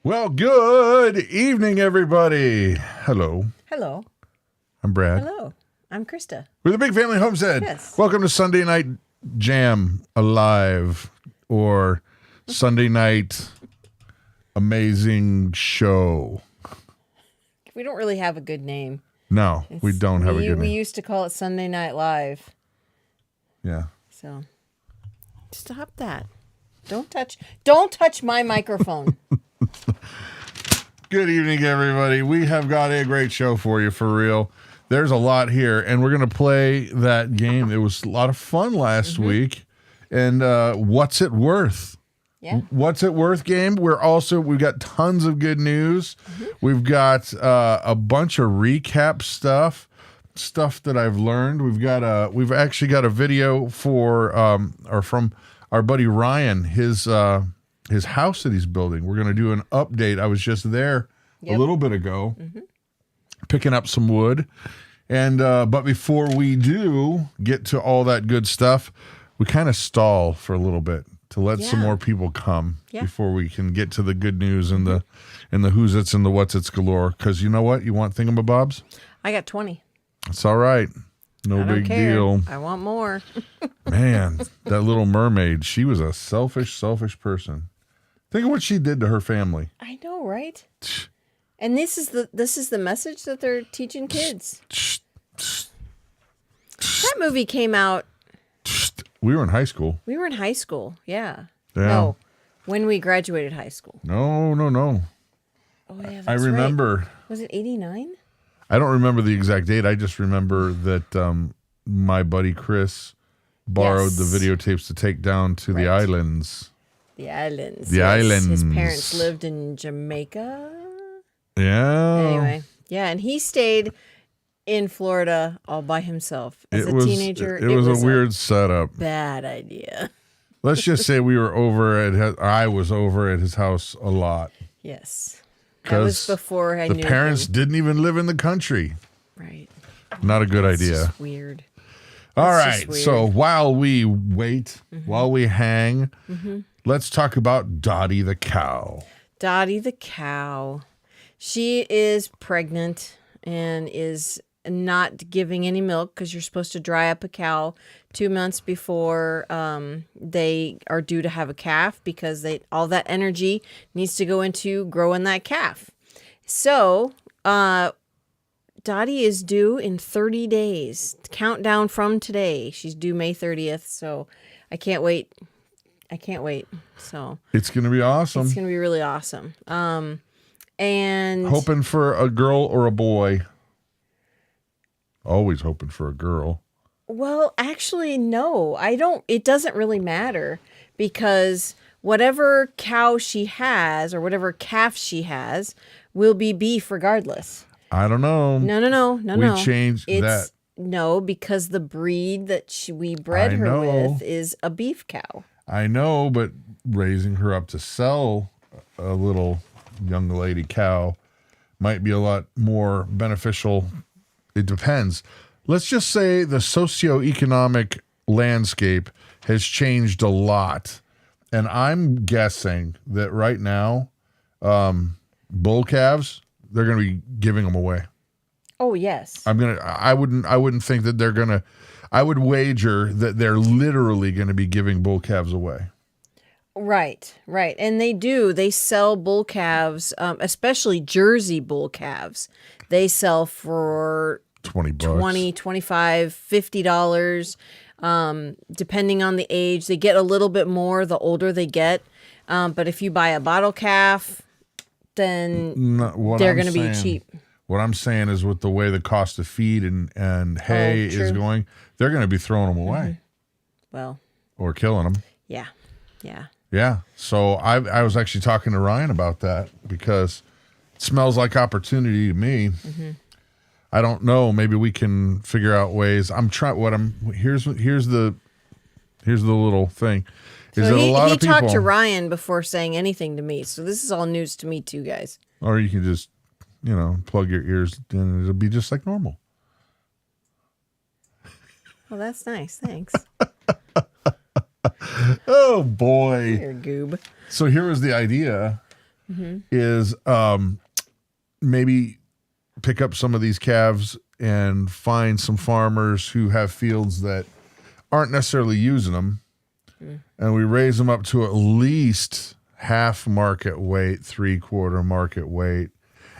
Well, good evening, everybody. Hello. Hello. I'm Brad. Hello. I'm Christa. We're the Big Family Homestead. Yes. Welcome to Sunday Night Jam Alive or Sunday Night Amazing Show. We don't really have a good name. No, we don't have a good We name. used to call it Sunday Night Live. Yeah. So stop that. Don't touch my microphone. Good evening, everybody. We have got a great show for you, for real. There's a lot here, and we're going to play that game. It was a lot of fun last week. And what's it worth? Yeah. What's it worth game? We've got tons of good news. We've got a bunch of recap stuff that I've learned. We've actually got a video from our buddy Ryan, his house that he's building. We're going to do an update. I was just there a little bit ago, picking up some wood. And but before we do get to all that good stuff, we kind of stall for a little bit to let some more people come before we can get to the good news and the who's it's and the what's it's galore. Because you know what? You want thingamabobs? I got 20. It's all right. No I don't big care. deal. I want more. Man, that little mermaid, she was a selfish person. Think of what she did to her family. I know, right? And this is the message that they're teaching kids. That movie came out. We were in high school. We were in high school. Yeah. Yeah. No, when we graduated high school. No. Oh yeah, that's I remember. Right. Was it 89? I don't remember the exact date. I just remember that my buddy Chris borrowed the videotapes to take down to the islands. The islands. The islands. His parents lived in Jamaica. Yeah. Anyway, yeah, and he stayed in Florida all by himself as a teenager. It was a weird setup. Bad idea. Let's just say I was over at his house a lot. Yes. That was before I knew the parents didn't even live in the country. Right. Not a good idea. Just weird. All right. So while we wait, while we hang, let's talk about Dottie the cow. Dottie the cow. She is pregnant and is not giving any milk because you're supposed to dry up a cow 2 months before they are due to have a calf because all that energy needs to go into growing that calf. So Dottie is due in 30 days. Countdown from today. She's due May 30th. So I can't wait. So it's going to be awesome. It's going to be really awesome. And hoping for a girl or a boy. Always hoping for a girl. Well, actually, no. It doesn't really matter because whatever cow she has or whatever calf she has will be beef regardless. I don't know. No. We changed that. No, because the breed that we bred her with is a beef cow. I know, but raising her up to sell a little young lady cow might be a lot more beneficial. It depends. Let's just say the socioeconomic landscape has changed a lot. And I'm guessing that right now, bull calves, they're going to be giving them away. Oh, yes. I wouldn't think that I would wager that they're literally going to be giving bull calves away. Right. And they sell bull calves, especially Jersey bull calves. They sell for $20, $20, $25, $50, depending on the age. They get a little bit more the older they get. But if you buy a bottle calf, then they're going to be cheap. What I'm saying is with the way the cost of feed and hay is going, they're going to be throwing them away. Well. Or killing them. Yeah. Yeah. So I was actually talking to Ryan about that because it smells like opportunity to me. I don't know. Maybe we can figure out ways. Here's the little thing. Is that a lot of people talked to Ryan before saying anything to me. So this is all news to me too, guys. Or you can just, plug your ears and it'll be just like normal. Well, that's nice. Thanks. Oh boy. You're a goob. So here was the idea. is maybe pick up some of these calves and find some farmers who have fields that aren't necessarily using them, and we raise them up to at least half market weight, 3/4 market weight,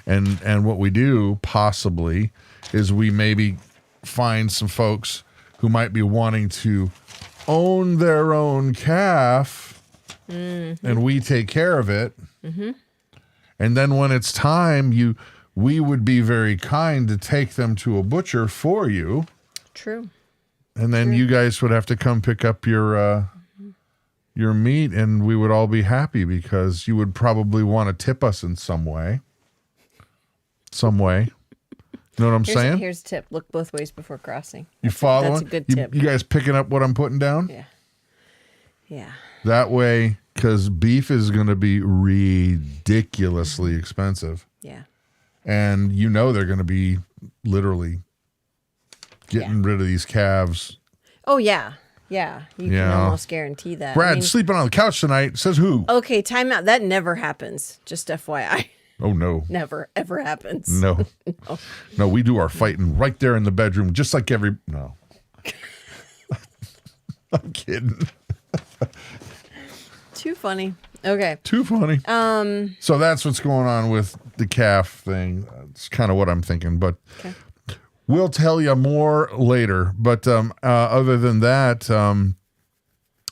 and what we do possibly is we maybe find some folks who might be wanting to own their own calf, and we take care of it, and then when it's time, we would be very kind to take them to a butcher for you. True. And then you guys would have to come pick up your meat, and we would all be happy because you would probably want to tip us in some way. Some way. You know what I'm saying? Here's a tip. Look both ways before crossing. You following? That's a good tip. You guys picking up what I'm putting down? Yeah. Yeah. That way, because beef is going to be ridiculously expensive. Yeah. And you know they're going to be literally getting rid of these calves. Oh, yeah. Yeah. You can almost guarantee that. Brad, sleeping on the couch tonight. Says who? Okay, time out. That never happens. Just FYI. Oh, no. Never, ever happens. No. No, we do our fighting right there in the bedroom, just like no. I'm kidding. Too funny. Okay. Too funny. So that's what's going on with the calf thing. It's kind of what I'm thinking, but we'll tell you more later. But other than that,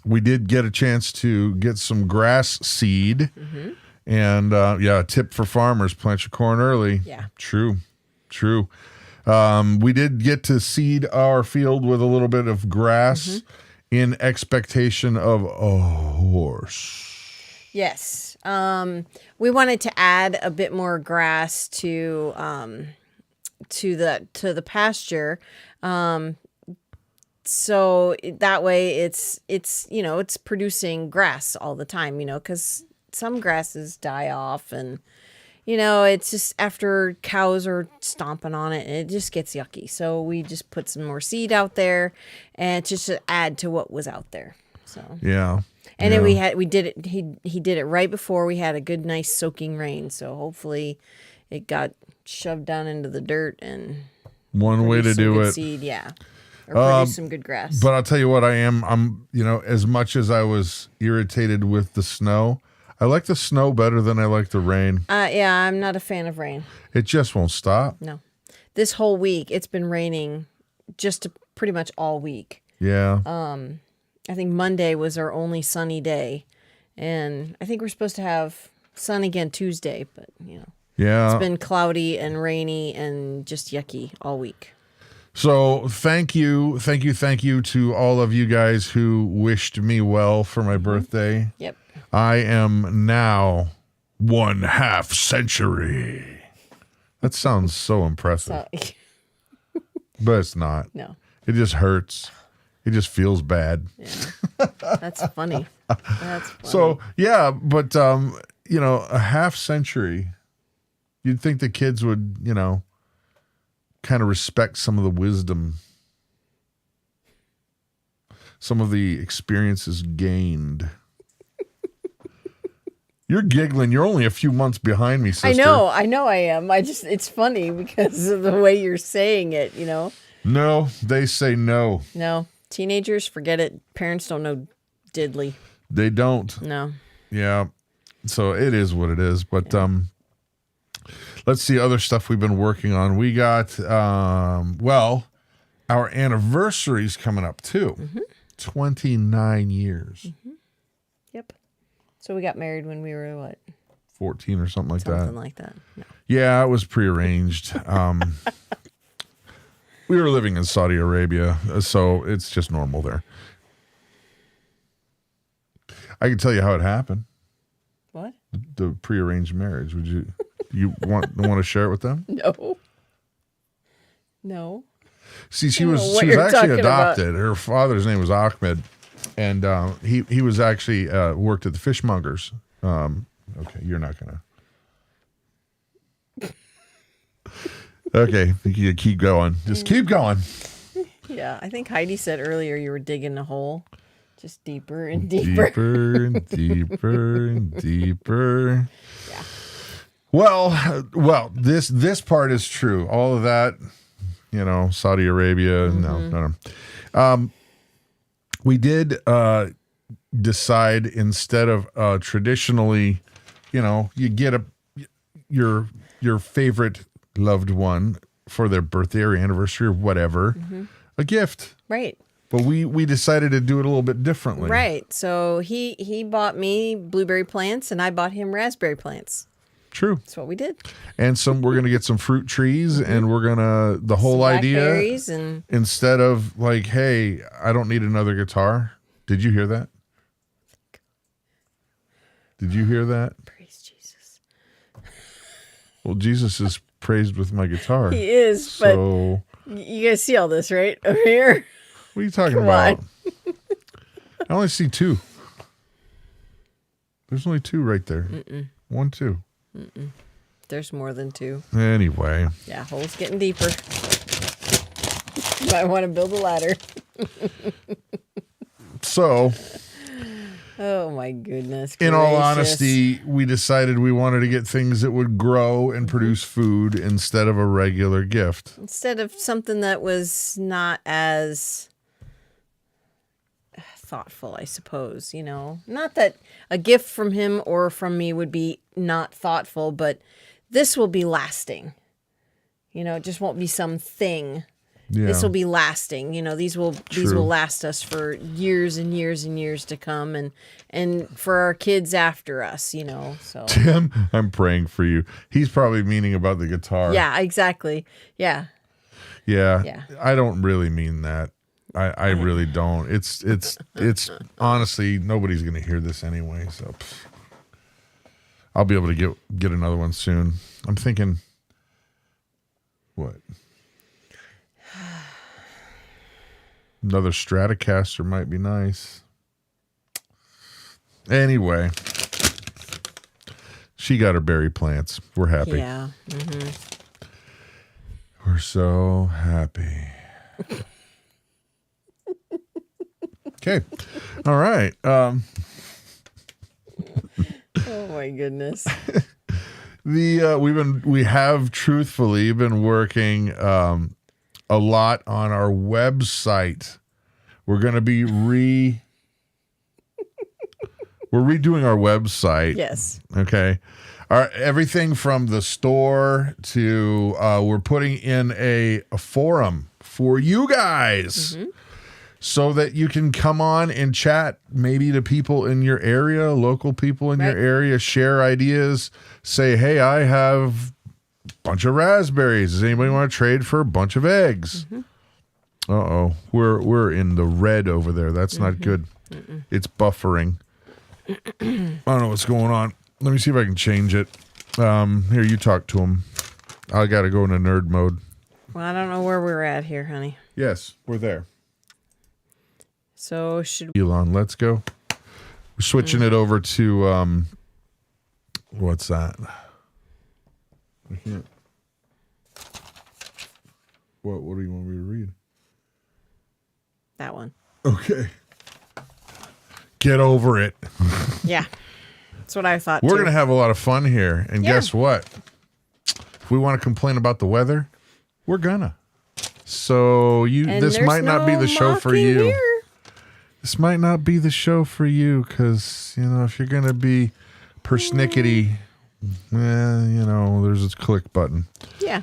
we did get a chance to get some grass seed. And a tip for farmers: plant your corn early. Yeah. True. We did get to seed our field with a little bit of grass in expectation of a horse. Yes. We wanted to add a bit more grass to the pasture. So that way it's producing grass all the time, because some grasses die off, and it's just after cows are stomping on it, and it just gets yucky. So we just put some more seed out there, and just to add to what was out there. So and then we did it. He did it right before we had a good, nice soaking rain. So hopefully, it got shoved down into the dirt and one way to do it. Seed, or produce some good grass. But I'll tell you what, I'm as much as I was irritated with the snow, I like the snow better than I like the rain. I'm not a fan of rain. It just won't stop. No. This whole week, it's been raining just pretty much all week. Yeah. I think Monday was our only sunny day. And I think we're supposed to have sun again Tuesday, but, it's been cloudy and rainy and just yucky all week. So thank you to all of you guys who wished me well for my birthday. Yep. I am now 1/2 century. That sounds so impressive. But it's not. No. It just hurts. It just feels bad. Yeah. That's funny. That's funny. So, but, a half century, you'd think the kids would, kind of respect some of the wisdom, some of the experiences gained. You're giggling. You're only a few months behind me, sister. I know I am. It's funny because of the way you're saying it, No, they say no. No. Teenagers, forget it. Parents don't know diddly. They don't. No. Yeah. So it is what it is. But let's see other stuff we've been working on. We got, our anniversary's coming up too. 29 years. Yep. So we got married when we were, what? 14 or something like that. Something like that. No. Yeah, it was prearranged. We were living in Saudi Arabia, so it's just normal there. I can tell you how it happened. What? The prearranged marriage. Would you want to share it with them? No. See, she was actually adopted. Her father's name was Ahmed, and he was actually worked at the fishmongers. Okay, you're not gonna. Okay, you keep going. Just keep going. Yeah, I think Heidi said earlier you were digging a hole, just deeper and deeper. Deeper and deeper and deeper. Yeah. Well, this part is true. All of that, Saudi Arabia. No. We did decide, instead of traditionally, you get your favorite loved one for their birthday or anniversary or whatever, a gift. Right. But we decided to do it a little bit differently. Right. So he bought me blueberry plants and I bought him raspberry plants. True. That's what we did. And we're going to get some fruit trees, and we're going to, the whole idea, and instead of like, hey, I don't need another guitar. Did you hear that? Did you hear that? Praise Jesus. Well, Jesus is praised with my guitar. He is, so, but you guys see all this, right? Over here. What are you talking about? I only see 2. There's only 2 right there. 1, 2. There's more than 2. Anyway. Yeah, hole's getting deeper. You might want to build a ladder. So, oh my goodness. in all gracious. honesty, we decided we wanted to get things that would grow and produce food instead of a regular gift. Instead of something that was not as thoughtful, I suppose, Not that a gift from him or from me would be not thoughtful, but this will be lasting. It just won't be something. Yeah. This will be lasting. These will last us for years and years and years to come, and for our kids after us, So Tim, I'm praying for you. He's probably meaning about the guitar. yeah, exactly. Yeah. I don't really mean that. I really don't. It's honestly, nobody's going to hear this anyway, so I'll be able to get another one soon. I'm thinking, what? Another Stratocaster might be nice. Anyway, she got her berry plants. We're happy. Yeah. We're so happy. Okay. All right. Oh my goodness. We have truthfully been working a lot on our website. We're going to be we're redoing our website. Yes. Okay. Everything from the store to we're putting in a forum for you guys. So that you can come on and chat maybe to people in your area, local people in your area, share ideas, say, hey, I have a bunch of raspberries. Does anybody want to trade for a bunch of eggs? Uh-oh. We're in the red over there. That's not good. It's buffering. I don't know what's going on. Let me see if I can change it. Here, you talk to him. I got to go into nerd mode. Well, I don't know where we're at here, honey. Yes, we're there. So should we... Elon, let's go. We're switching it over to what's that? I can't. What do you want me to read? That one. Okay. Get over it. Yeah. That's what I thought. We're going to have a lot of fun here. And guess what? If we want to complain about the weather, we're gonna. So this might not be the show for you. Here. This might not be the show for you because, if you're going to be persnickety, there's this click button. Yeah.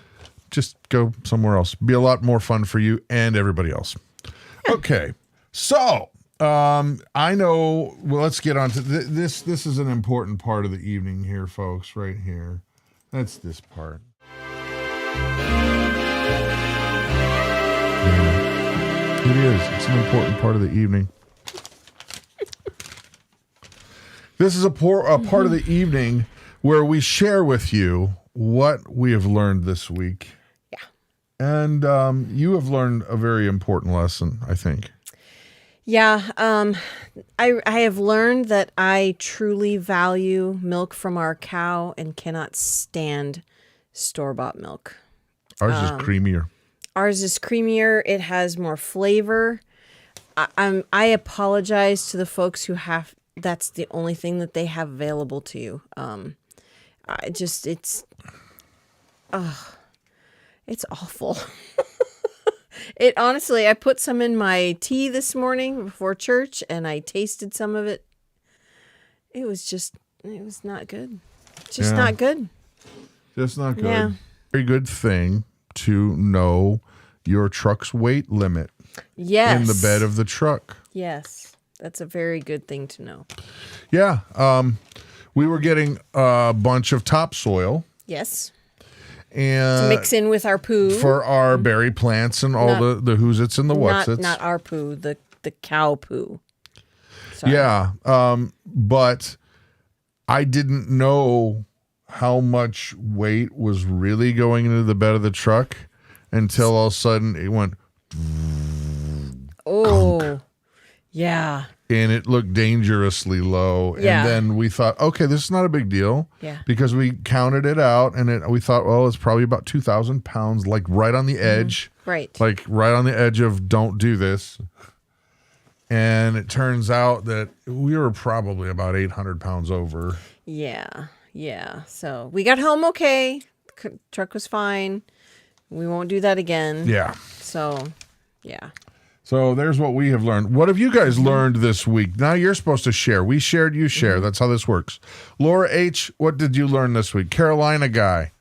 Just go somewhere else. Be a lot more fun for you and everybody else. Yeah. Okay. So, I know, well, let's get on to this. This is an important part of the evening here, folks, right here. That's this part. Yeah, it is. It's an important part of the evening. This is a part of the evening where we share with you what we have learned this week. Yeah. And you have learned a very important lesson, I think. Yeah. I have learned that I truly value milk from our cow and cannot stand store-bought milk. Ours is creamier. Ours is creamier. It has more flavor. I apologize to the folks who have... That's the only thing that they have available to you. it's awful. It honestly, I put some in my tea this morning before church, and I tasted some of it. It was not good. Just not good. Just not good. Yeah. Very good thing to know your truck's weight limit. Yes. In the bed of the truck. Yes. That's a very good thing to know. Yeah. We were getting a bunch of topsoil. Yes. And to mix in with our poo. For our berry plants and all the who's-its and the what's-its. Not our poo, the cow poo. Sorry. Yeah. But I didn't know how much weight was really going into the bed of the truck until all of a sudden it went. Oh, gunk. Yeah. And it looked dangerously low. Yeah. And then we thought, okay, this is not a big deal. Yeah. Because we counted it out and we thought, well, it's probably about 2,000 pounds, like right on the edge. Right. Like right on the edge of don't do this. And it turns out that we were probably about 800 pounds over. Yeah. Yeah. So we got home okay. Truck was fine. We won't do that again. Yeah. So, yeah. So there's what we have learned. What have you guys learned this week? Now you're supposed to share. We shared, you share. That's how this works. Laura H., what did you learn this week? Carolina guy.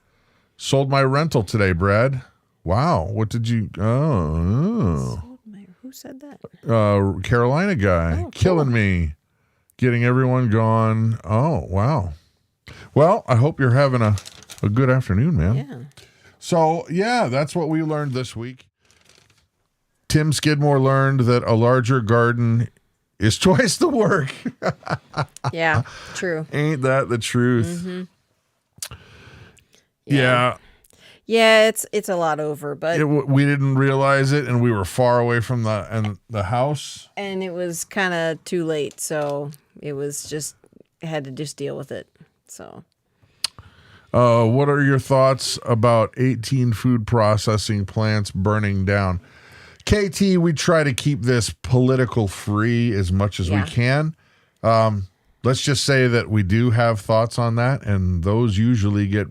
Sold my rental today, Brad. Wow. What did you... Oh. Who said that? Carolina guy. Oh, cool. Killing me. Getting everyone gone. Oh, wow. Well, I hope you're having a good afternoon, man. Yeah. So, yeah, that's what we learned this week. Tim Skidmore learned that a larger garden is twice the work. Yeah, true. Ain't that the truth? Mm-hmm. Yeah. Yeah, it's a lot over, but We didn't realize it, and we were far away from the house. And it was kind of too late, so it was just had to just deal with it. So, what are your thoughts about 18 food processing plants burning down? KT, we try to keep this political free as much as we can. Let's just say that we do have thoughts on that, and those usually get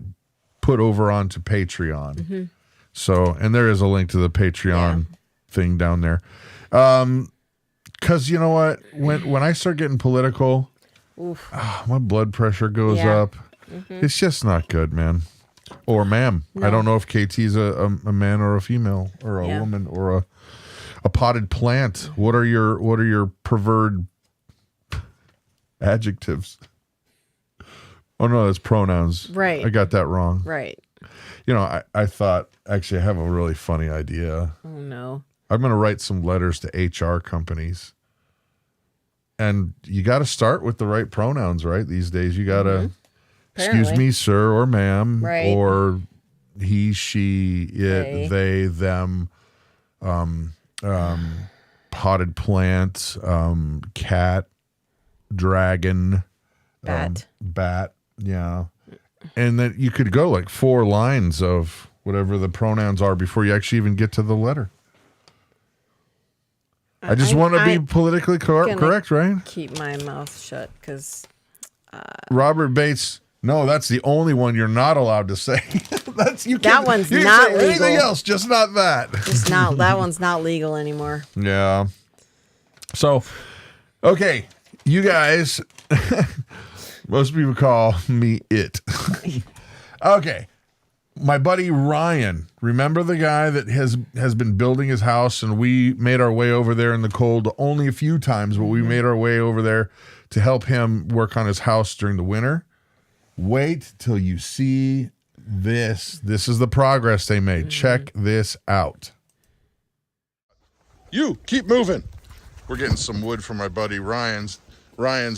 put over onto Patreon. Mm-hmm. So, and there is a link to the Patreon thing down there. Because you know what? When I start getting political, my blood pressure goes up. Mm-hmm. It's just not good, man. Or ma'am. No. I don't know if KT's a man or a female or a woman or a potted plant. What are your preferred adjectives? Oh no, that's pronouns. Right. I got that wrong. Right. You know, I thought actually I have a really funny idea. Oh no. I'm going to write some letters to HR companies. And you got to start with the right pronouns, right? These days you got to excuse me, sir or ma'am, or he, she, it, they, them, potted plant, cat, dragon, bat. Yeah. And then you could go like 4 lines of whatever the pronouns are before you actually even get to the letter. I just want to be politically correct, right? Keep my mouth shut because Robert Bates. No, that's the only one you're not allowed to say. That one's not legal. Anything else, just not that. That one's not legal anymore. Yeah. So, okay, you guys. Most people call me it. Okay. My buddy Ryan, remember the guy that has been building his house, and we made our way over there in the cold only a few times, but we made our way over there to help him work on his house during the winter. Wait till you see this. This is the progress they made. Check this out. You keep moving. We're getting some wood from my buddy Ryan's,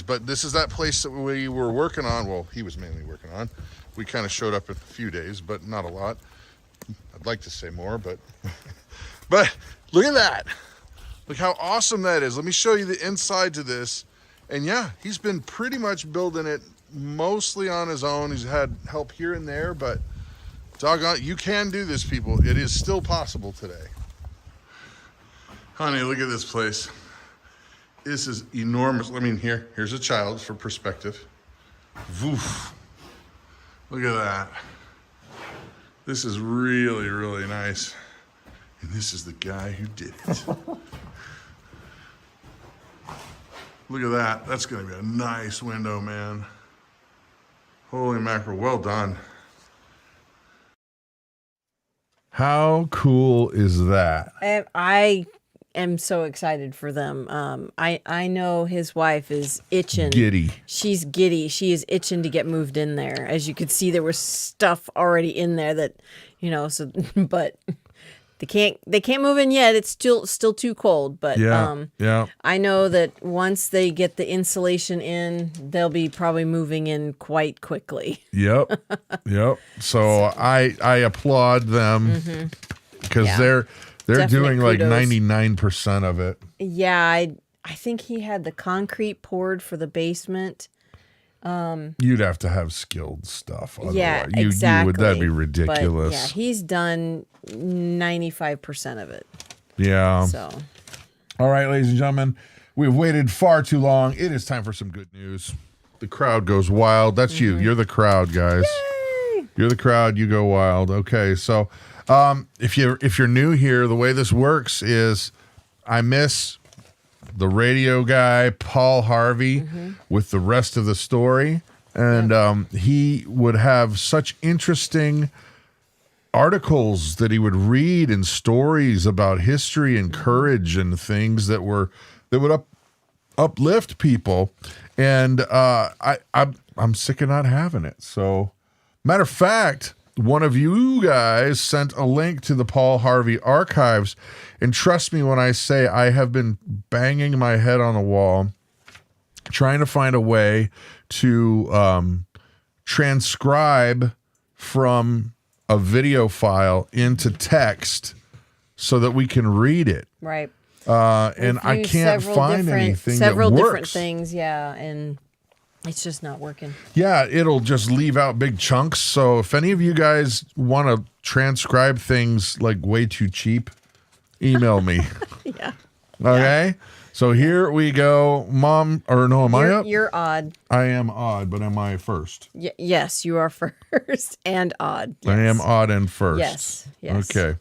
but this is that place that we were working on. Well, he was mainly working on. We kind of showed up in a few days, but not a lot. I'd like to say more, but look at that. Look how awesome that is. Let me show you the inside to this. And yeah, he's been pretty much building it mostly on his own. He's had help here and there, but doggone, you can do this, people. It is still possible today. Honey, look at this place. This is enormous. I mean, here's a child for perspective. Woof. Look at that. This is really, really nice. And this is the guy who did it. Look at that. That's going to be a nice window, man. Holy mackerel. Well done. How cool is that? I am so excited for them. I know his wife is itching. Giddy. She's giddy. She is itching to get moved in there. As you could see, there was stuff already in there that, so, but they can't move in yet. It's still too cold, but yeah. I know that once they get the insulation in, they'll be probably moving in quite quickly. Yep. So I applaud them because they're doing like 99% of it. Yeah, I think he had the concrete poured for the basement. You'd have to have skilled stuff. Otherwise. Yeah, exactly. That'd be ridiculous. But yeah, he's done 95% of it. Yeah. So. All right, ladies and gentlemen, we've waited far too long. It is time for some good news. The crowd goes wild. That's you. You're the crowd, guys. Yay! You're the crowd. You go wild. Okay, so if you're new here, the way this works is I miss the radio guy, Paul Harvey, with the rest of the story. And he would have such interesting articles that he would read and stories about history and courage and things that would uplift people. And I'm sick of not having it. So, matter of fact, one of you guys sent a link to the Paul Harvey archives, and trust me when I say I have been banging my head on the wall trying to find a way to transcribe from a video file into text so that we can read it. Right. And I can't find anything that works. Different things, yeah, and it's just not working. Yeah, it'll just leave out big chunks. So if any of you guys want to transcribe things like way too cheap, email me. Yeah. Okay? Yeah. So here we go. Mom, or no, am I up? You're odd. I am odd, but am I first? Yes, you are first and odd. Yes. I am odd and first. Yes. Okay.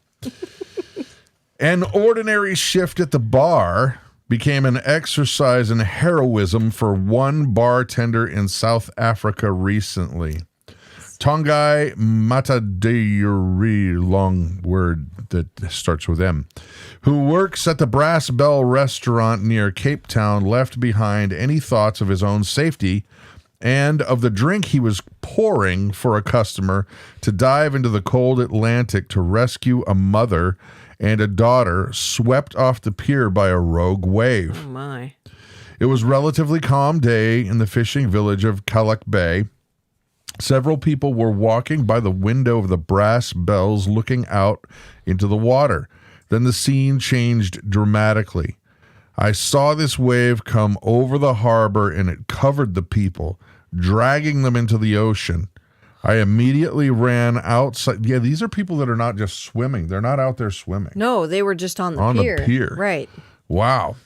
An ordinary shift at the bar became an exercise in heroism for one bartender in South Africa recently. Tongai Matadeyuri, long word that starts with M, who works at the Brass Bell restaurant near Cape Town, left behind any thoughts of his own safety and of the drink he was pouring for a customer to dive into the cold Atlantic to rescue a mother and a daughter swept off the pier by a rogue wave. Oh, my. It was a relatively calm day in the fishing village of Kalak Bay. Several people were walking by the window of the Brass Bells looking out into the water. Then the scene changed dramatically. I saw this wave come over the harbor and it covered the people, dragging them into the ocean. I immediately ran outside. Yeah, these are people that are not just swimming. They're not out there swimming. No, they were just on the pier. On the pier. Right. Wow.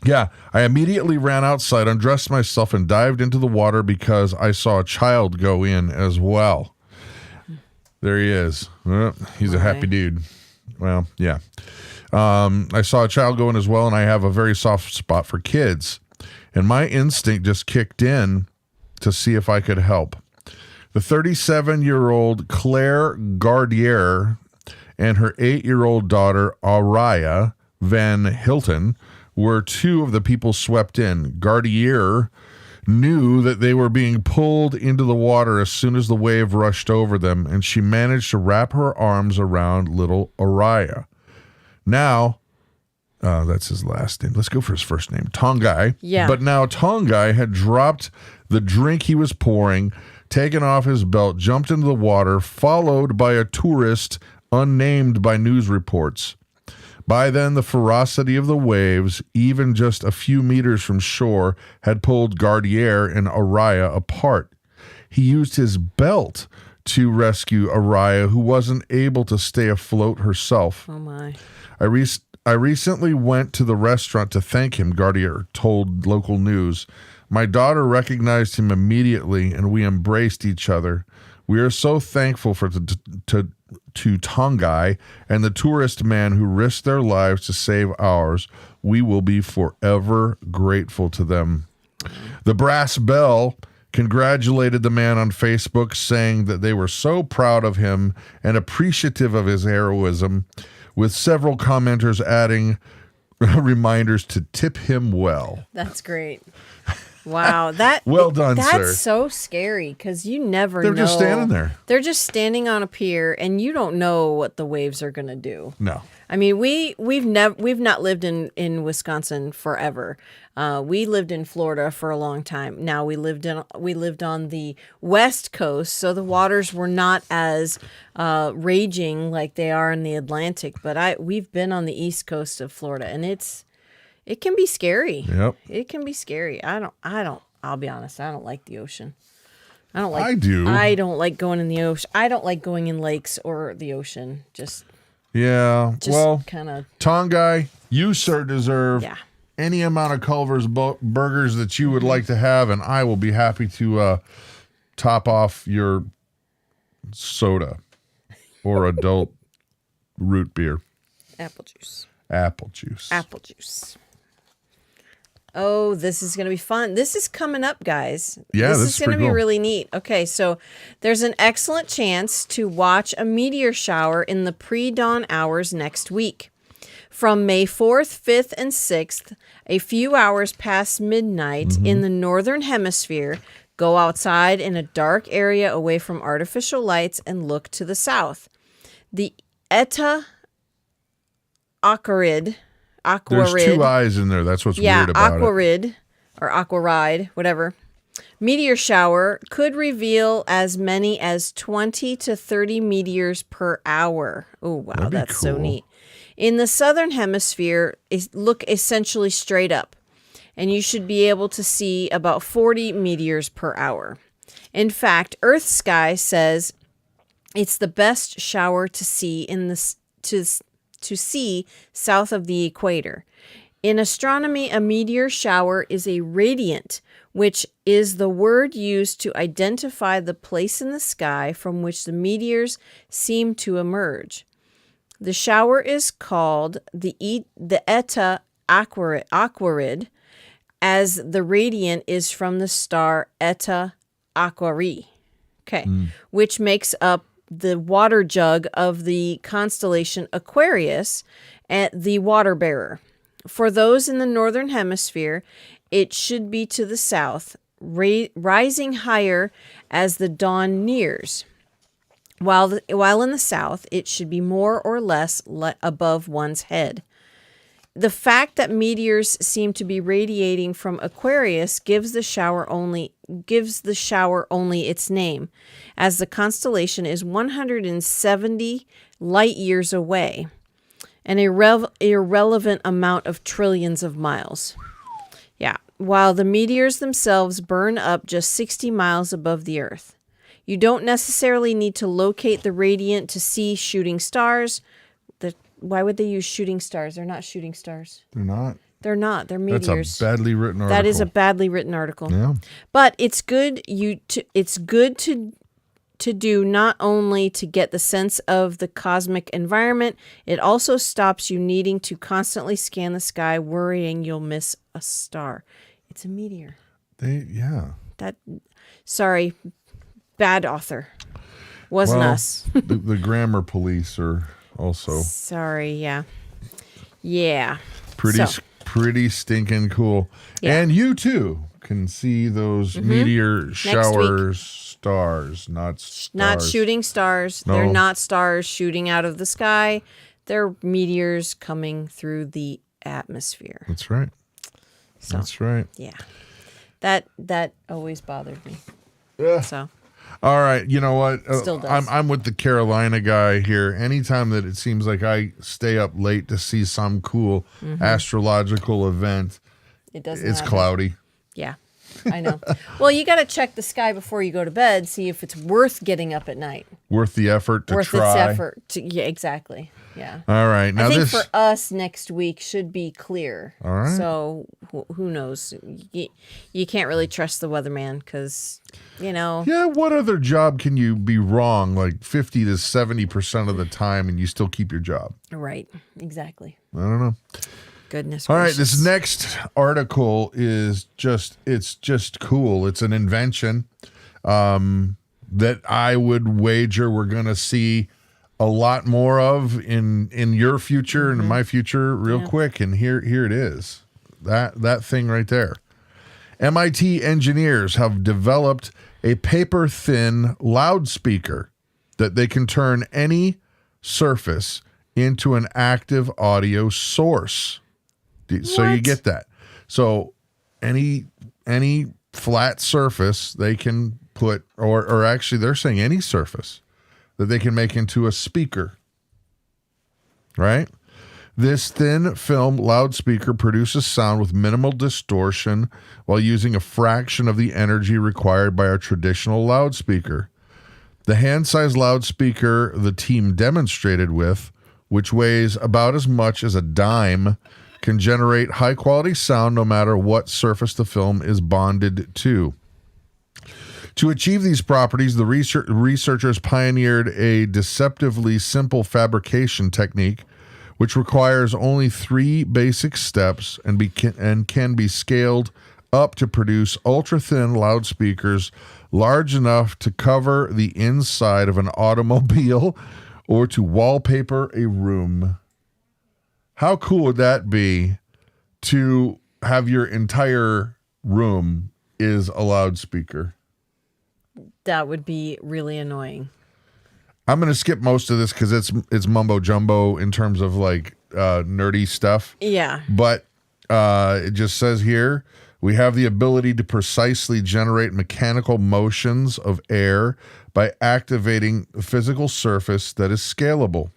Yeah, I immediately ran outside, undressed myself, and dived into the water because I saw a child go in as well. There he is. He's a happy dude. Well, yeah. I saw a child go in as well, and I have a very soft spot for kids. And my instinct just kicked in to see if I could help. The 37-year-old Claire Gardier and her 8-year-old daughter, Araya Van Hilton, were two of the people swept in. Gardier knew that they were being pulled into the water as soon as the wave rushed over them, and she managed to wrap her arms around little Araya. Now, that's his last name. Let's go for his first name, Tongai. Yeah. But now Tongai had dropped the drink he was pouring, taken off his belt, jumped into the water, followed by a tourist unnamed by news reports. By then, the ferocity of the waves, even just a few meters from shore, had pulled Gardier and Araya apart. He used his belt to rescue Araya, who wasn't able to stay afloat herself. Oh, my. I recently went to the restaurant to thank him, Gardier told local news. My daughter recognized him immediately, and we embraced each other. We are so thankful to Tongai and the tourist man who risked their lives to save ours. We will be forever grateful to them. The Brass Bell congratulated the man on Facebook, saying that they were so proud of him and appreciative of his heroism, with several commenters adding reminders to tip him well. That's great. Wow, well done, that's sir. so scary because you never know. They're just standing there. They're just standing on a pier, and you don't know what the waves are going to do. No. I mean, we've not lived in Wisconsin forever. We lived in Florida for a long time. Now we lived on the West Coast, so the waters were not as raging like they are in the Atlantic. But we've been on the East Coast of Florida, and it can be scary. Yep. It can be scary. I'll be honest, I don't like the ocean. I do. I don't like going in the ocean. I don't like going in lakes or the ocean. Yeah, well, kind of. Tongai, you, sir, deserve any amount of Culver's burgers that you would like to have, and I will be happy to top off your soda or adult root beer. Apple juice. Apple juice. Apple juice. Oh, this is going to be fun. This is coming up, guys. Yeah, this is going to be cool. really neat. Okay, so there's an excellent chance to watch a meteor shower in the pre-dawn hours next week. From May 4th, 5th, and 6th, a few hours past midnight in the northern hemisphere, go outside in a dark area away from artificial lights and look to the south. The Eta Aquarid. There's two eyes in there. That's what's weird about Aquarid, or Aquaride, whatever. Meteor shower could reveal as many as 20 to 30 meteors per hour. Oh, wow, that's so neat. In the southern hemisphere, look essentially straight up, and you should be able to see about 40 meteors per hour. In fact, Earth Sky says it's the best shower to see to see south of the equator. In astronomy, a meteor shower is a radiant, which is the word used to identify the place in the sky from which the meteors seem to emerge. The shower is called the Eta Aquarid, as the radiant is from the star Eta Aquarii, which makes up the water jug of the constellation Aquarius and the water bearer. For those in the northern hemisphere, it should be to the south, rising higher as the dawn nears. While in the south, it should be more or less above one's head. The fact that meteors seem to be radiating from Aquarius gives the shower only its name, as the constellation is 170 light years away, an irrelevant amount of trillions of miles. Yeah, while the meteors themselves burn up just 60 miles above the Earth. You don't necessarily need to locate the radiant to see shooting stars. Why would they use shooting stars? They're not shooting stars. They're not? They're not. They're meteors. That's a badly written article. That is a badly written article. Yeah. But it's good to do not only to get the sense of the cosmic environment, it also stops you needing to constantly scan the sky worrying you'll miss a star. It's a meteor. Sorry, bad author. Wasn't us. the grammar police are also. Sorry, yeah. Yeah. Pretty stinking cool. Yeah. And you too can see those meteor showers, stars, not stars. Not shooting stars. No. They're not stars shooting out of the sky. They're meteors coming through the atmosphere. That's right. So, that's right. Yeah. That always bothered me. Yeah. So. All right, you know what? Still does. I'm with the Carolina guy here. Anytime that it seems like I stay up late to see some cool astrological event, it's happen. cloudy. Yeah, I know. Well, you got to check the sky before you go to bed, see if it's worth getting up at night. Worth the effort to worth try. its effort. Yeah, exactly. Yeah. All right. Now I think this for us next week should be clear. All right. So who knows? You can't really trust the weatherman because, Yeah, what other job can you be wrong like 50 to 70% of the time and you still keep your job? Right. Exactly. I don't know. Goodness All right, gracious. this next article is just cool. It's an invention that I would wager we're going to see a lot more of in your future and in my future real quick. And here it is. That thing right there. MIT engineers have developed a paper-thin loudspeaker that they can turn any surface into an active audio source. So you get that. So any flat surface they can put, or actually they're saying any surface that they can make into a speaker, right? This thin film loudspeaker produces sound with minimal distortion while using a fraction of the energy required by a traditional loudspeaker. The hand-sized loudspeaker the team demonstrated with, which weighs about as much as a dime, can generate high-quality sound no matter what surface the film is bonded to. To achieve these properties, the researchers pioneered a deceptively simple fabrication technique which requires only 3 basic steps and can be scaled up to produce ultra-thin loudspeakers large enough to cover the inside of an automobile or to wallpaper a room. How cool would that be to have your entire room is a loudspeaker? That would be really annoying. I'm going to skip most of this because it's mumbo jumbo in terms of like nerdy stuff. Yeah. But it just says here, we have the ability to precisely generate mechanical motions of air by activating a physical surface that is scalable.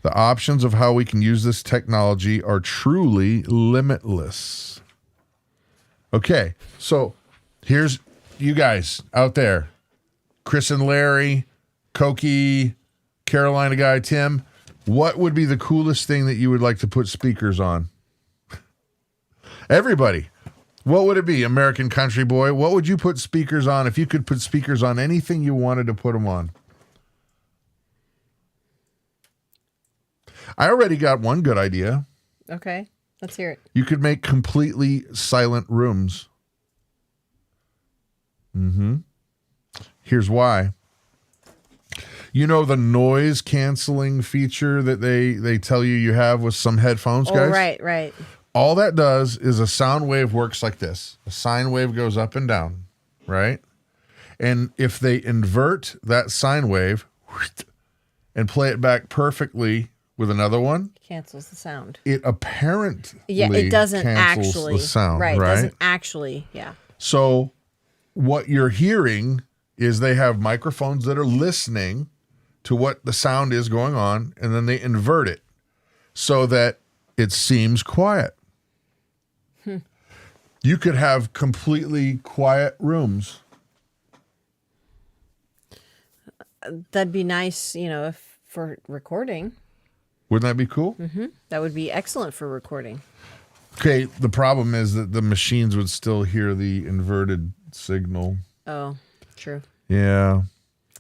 The options of how we can use this technology are truly limitless. Okay, so here's you guys out there. Chris and Larry, Koki, Carolina guy, Tim. What would be the coolest thing that you would like to put speakers on? Everybody. What would it be, American Country Boy? What would you put speakers on if you could put speakers on anything you wanted to put them on? I already got one good idea. Okay, let's hear it. You could make completely silent rooms. Here's why. You know the noise canceling feature that they tell you have with some headphones, guys? Oh, right. All that does is a sound wave works like this. A sine wave goes up and down, right? And if they invert that sine wave and play it back perfectly with another one, cancels the sound. it apparently it doesn't cancels actually the sound, right? It doesn't actually, yeah. So what you're hearing is they have microphones that are listening to what the sound is going on, and then they invert it so that it seems quiet. You could have completely quiet rooms. That'd be nice, if for recording. Wouldn't that be cool? That would be excellent for recording. Okay, the problem is that the machines would still hear the inverted signal. Oh, true. Yeah.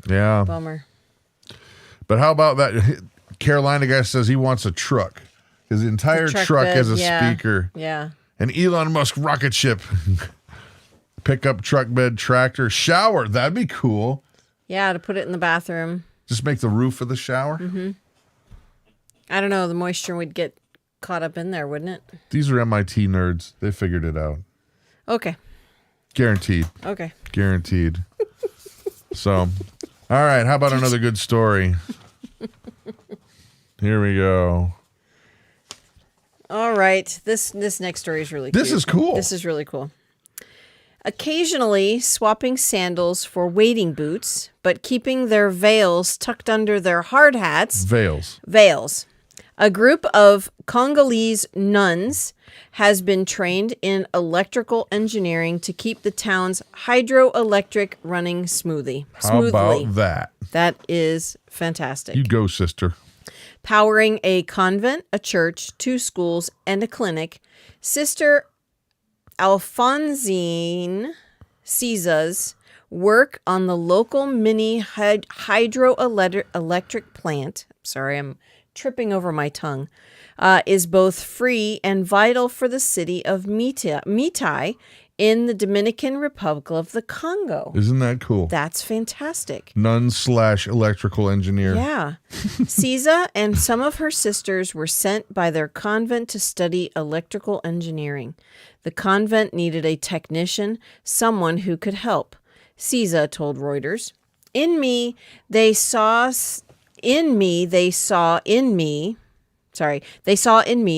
Bummer. But how about that? Carolina guy says he wants a truck. His entire truck bed, has a speaker. Yeah. An Elon Musk rocket ship. Pickup, truck bed, tractor, shower. That'd be cool. Yeah, to put it in the bathroom. Just make the roof of the shower. I don't know. The moisture would get caught up in there, wouldn't it? These are MIT nerds. They figured it out. Okay. Guaranteed. Okay. Guaranteed. So, all right. How about another good story? Here we go. All right. This next story is really cute. This is cool. This is really cool. Occasionally swapping sandals for wading boots, but keeping their veils tucked under their hard hats. Veils. A group of Congolese nuns has been trained in electrical engineering to keep the town's hydroelectric running smoothly. How about that? That is fantastic. You go, sister. Powering a convent, a church, 2 schools, and a clinic, Sister Alphonsine Caesar's work on the local mini hydroelectric plant, sorry, I'm tripping over my tongue, is both free and vital for the city of Mitai in the Dominican Republic of the Congo. Isn't that cool? That's fantastic. Nun/electrical engineer. Yeah. Caesar and some of her sisters were sent by their convent to study electrical engineering. The convent needed a technician, someone who could help. Caesar told Reuters, they saw in me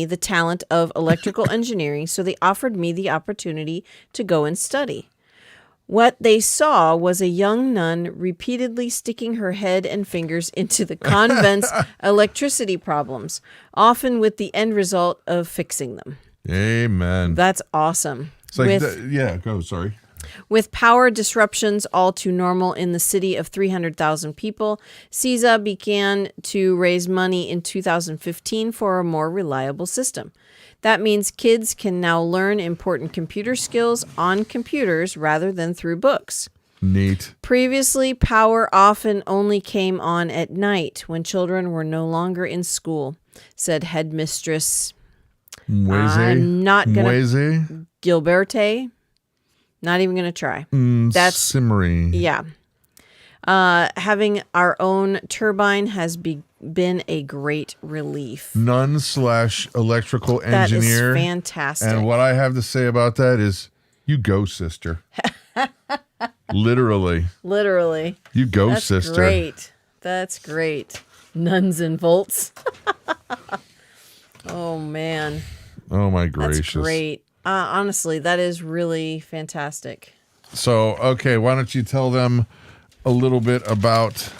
the talent of electrical engineering, so they offered me the opportunity to go and study. What they saw was a young nun repeatedly sticking her head and fingers into the convent's electricity problems, often with the end result of fixing them. Amen. That's awesome. It's like, sorry. With power disruptions all too normal in the city of 300,000 people, Caesar began to raise money in 2015 for a more reliable system. That means kids can now learn important computer skills on computers rather than through books. Neat. Previously, power often only came on at night when children were no longer in school, said headmistress Gilberte. Not even going to try. That's Simmery. Yeah. Having our own turbine has been a great relief. Nun/electrical engineer. That is fantastic. And what I have to say about that is, you go, sister. Literally. You go, sister. That's great. Nuns and volts. Oh, man. Oh, my gracious. That's great. Honestly, that is really fantastic. So, okay, why don't you tell them a little bit about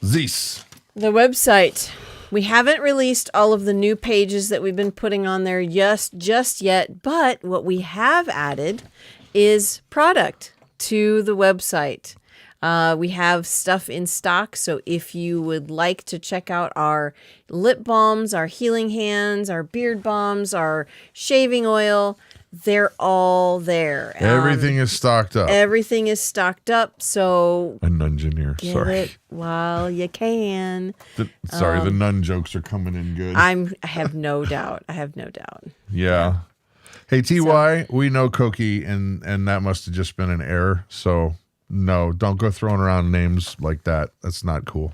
this? The website. We haven't released all of the new pages that we've been putting on there just yet, but what we have added is product to the website. We have stuff in stock, so if you would like to check out our lip balms, our healing hands, our beard balms, our shaving oil, they're all there. Everything is stocked up. Everything is stocked up, so a nun engineer. Get Sorry. it while you can. The nun jokes are coming in good. I have no doubt. Yeah. Hey, TY, we know Koki, and that must have just been an error. So, no, don't go throwing around names like that. That's not cool.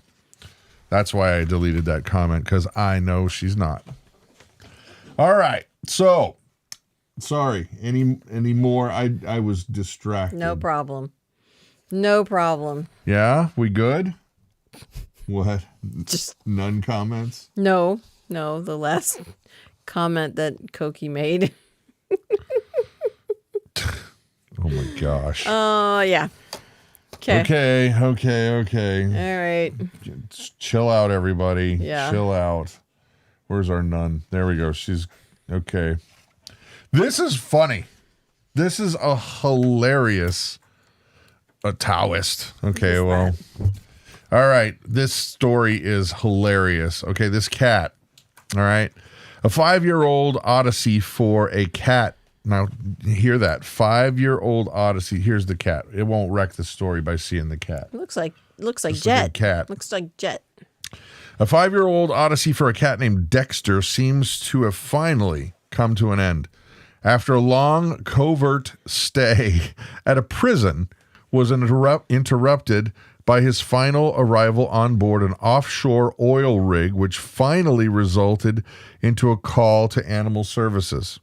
That's why I deleted that comment, because I know she's not. All right. So, sorry. Any more? I was distracted. No problem. Yeah? We good? What? Just none comments? No. The last comment that Koki made. Oh my gosh. Oh, yeah. Okay. All right. Chill out, everybody. Yeah. Chill out. Where's our nun? There we go. She's okay. This is funny. This is a hilarious Taoist. Okay, well. All right. This story is hilarious. Okay, this cat. All right. A 5-year-old odyssey for a cat. Now, hear that. 5-year-old odyssey. Here's the cat. It won't wreck the story by seeing the cat. Looks like It's Jet. a good cat. Looks like Jet. A 5-year-old odyssey for a cat named Dexter seems to have finally come to an end. After a long covert stay at a prison was interrupted by his final arrival on board an offshore oil rig, which finally resulted into a call to animal services.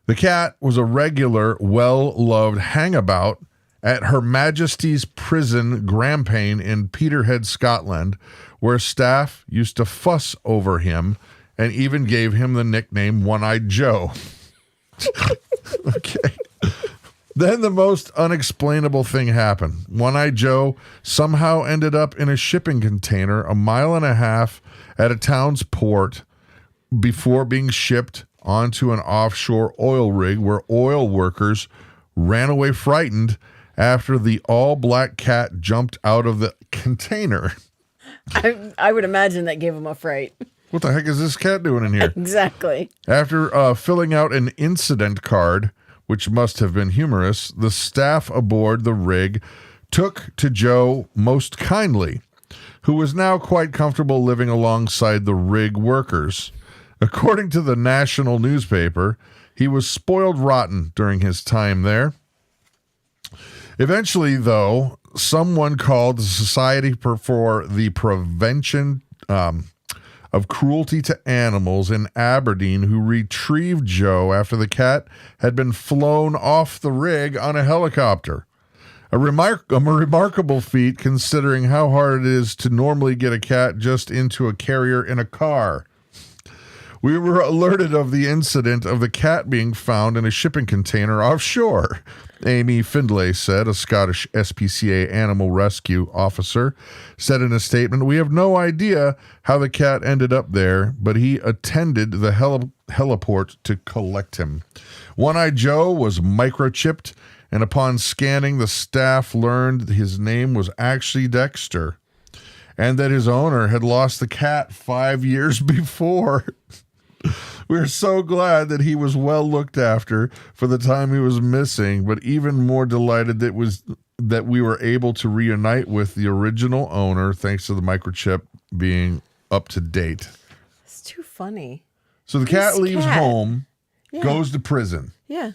The cat was a regular, well-loved hangabout at Her Majesty's Prison Grampian in Peterhead, Scotland, where staff used to fuss over him and even gave him the nickname One-Eyed Joe. Okay. Then the most unexplainable thing happened. One-Eyed Joe somehow ended up in a shipping container 1.5 miles at a town's port before being shipped onto an offshore oil rig where oil workers ran away frightened after the all-black cat jumped out of the container. I would imagine that gave him a fright. What the heck is this cat doing in here? Exactly. After filling out an incident card, which must have been humorous, the staff aboard the rig took to Joe most kindly, who was now quite comfortable living alongside the rig workers. According to the national newspaper, he was spoiled rotten during his time there. Eventually, though, someone called the Society for the Prevention of Cruelty to Animals in Aberdeen, who retrieved Joe after the cat had been flown off the rig on a helicopter. A remarkable feat considering how hard it is to normally get a cat just into a carrier in a car. We were alerted of the incident of the cat being found in a shipping container offshore, Amy Findlay said, a Scottish SPCA animal rescue officer, said in a statement, "We have no idea how the cat ended up there, but he attended the heliport to collect him. One-Eyed Joe was microchipped, and upon scanning, the staff learned his name was actually Dexter, and that his owner had lost the cat 5 years before. We are so glad that he was well looked after for the time he was missing, but even more delighted that we were able to reunite with the original owner thanks to the microchip being up to date." It's too funny. So the cat leaves home, Yeah. goes to prison, Yeah.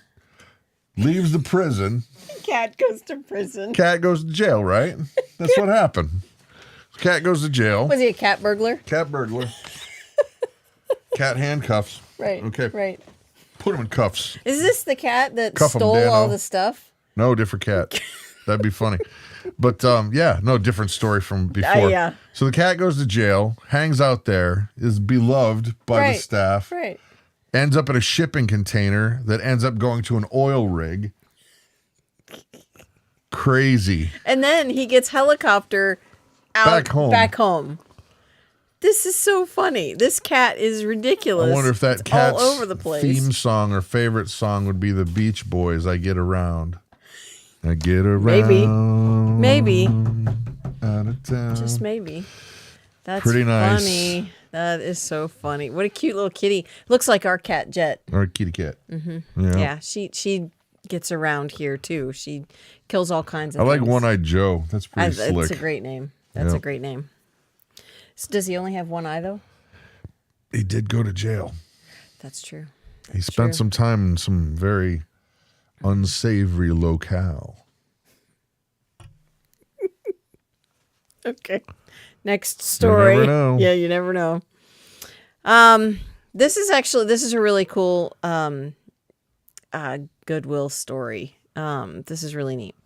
leaves the prison. Cat goes to prison. Cat goes to jail, right? That's what happened. Cat goes to jail. Was he a cat burglar? Cat burglar. Cat handcuffs. Right. Okay. Right. Put him in cuffs. Is this the cat that Cuff 'em, stole all Dano. the stuff? No, different cat. That'd be funny. But yeah, no, different story from before. Yeah. So the cat goes to jail, hangs out there, is beloved by the staff, Right. ends up in a shipping container that ends up going to an oil rig. Crazy. And then he gets helicopter out back home. This is so funny. This cat is ridiculous. I wonder if that It's cat's all over the place. theme song or favorite song would be the Beach Boys, "I Get Around." I get around. Maybe. Out of town. Just maybe. That's Pretty nice. funny. That is so funny. What a cute little kitty. Looks like our cat Jet. Or kitty cat. Mm-hmm. Yeah, she gets around here too. She kills all kinds of I like things. One-Eyed Joe. That's pretty slick. That's a great name. That's a great name. So does he only have one eye though? He did go to jail. That's true. He spent some time in some very unsavory locale. Okay. Next story. You never know. Yeah, you never know. This is a really cool Goodwill story. This is really neat.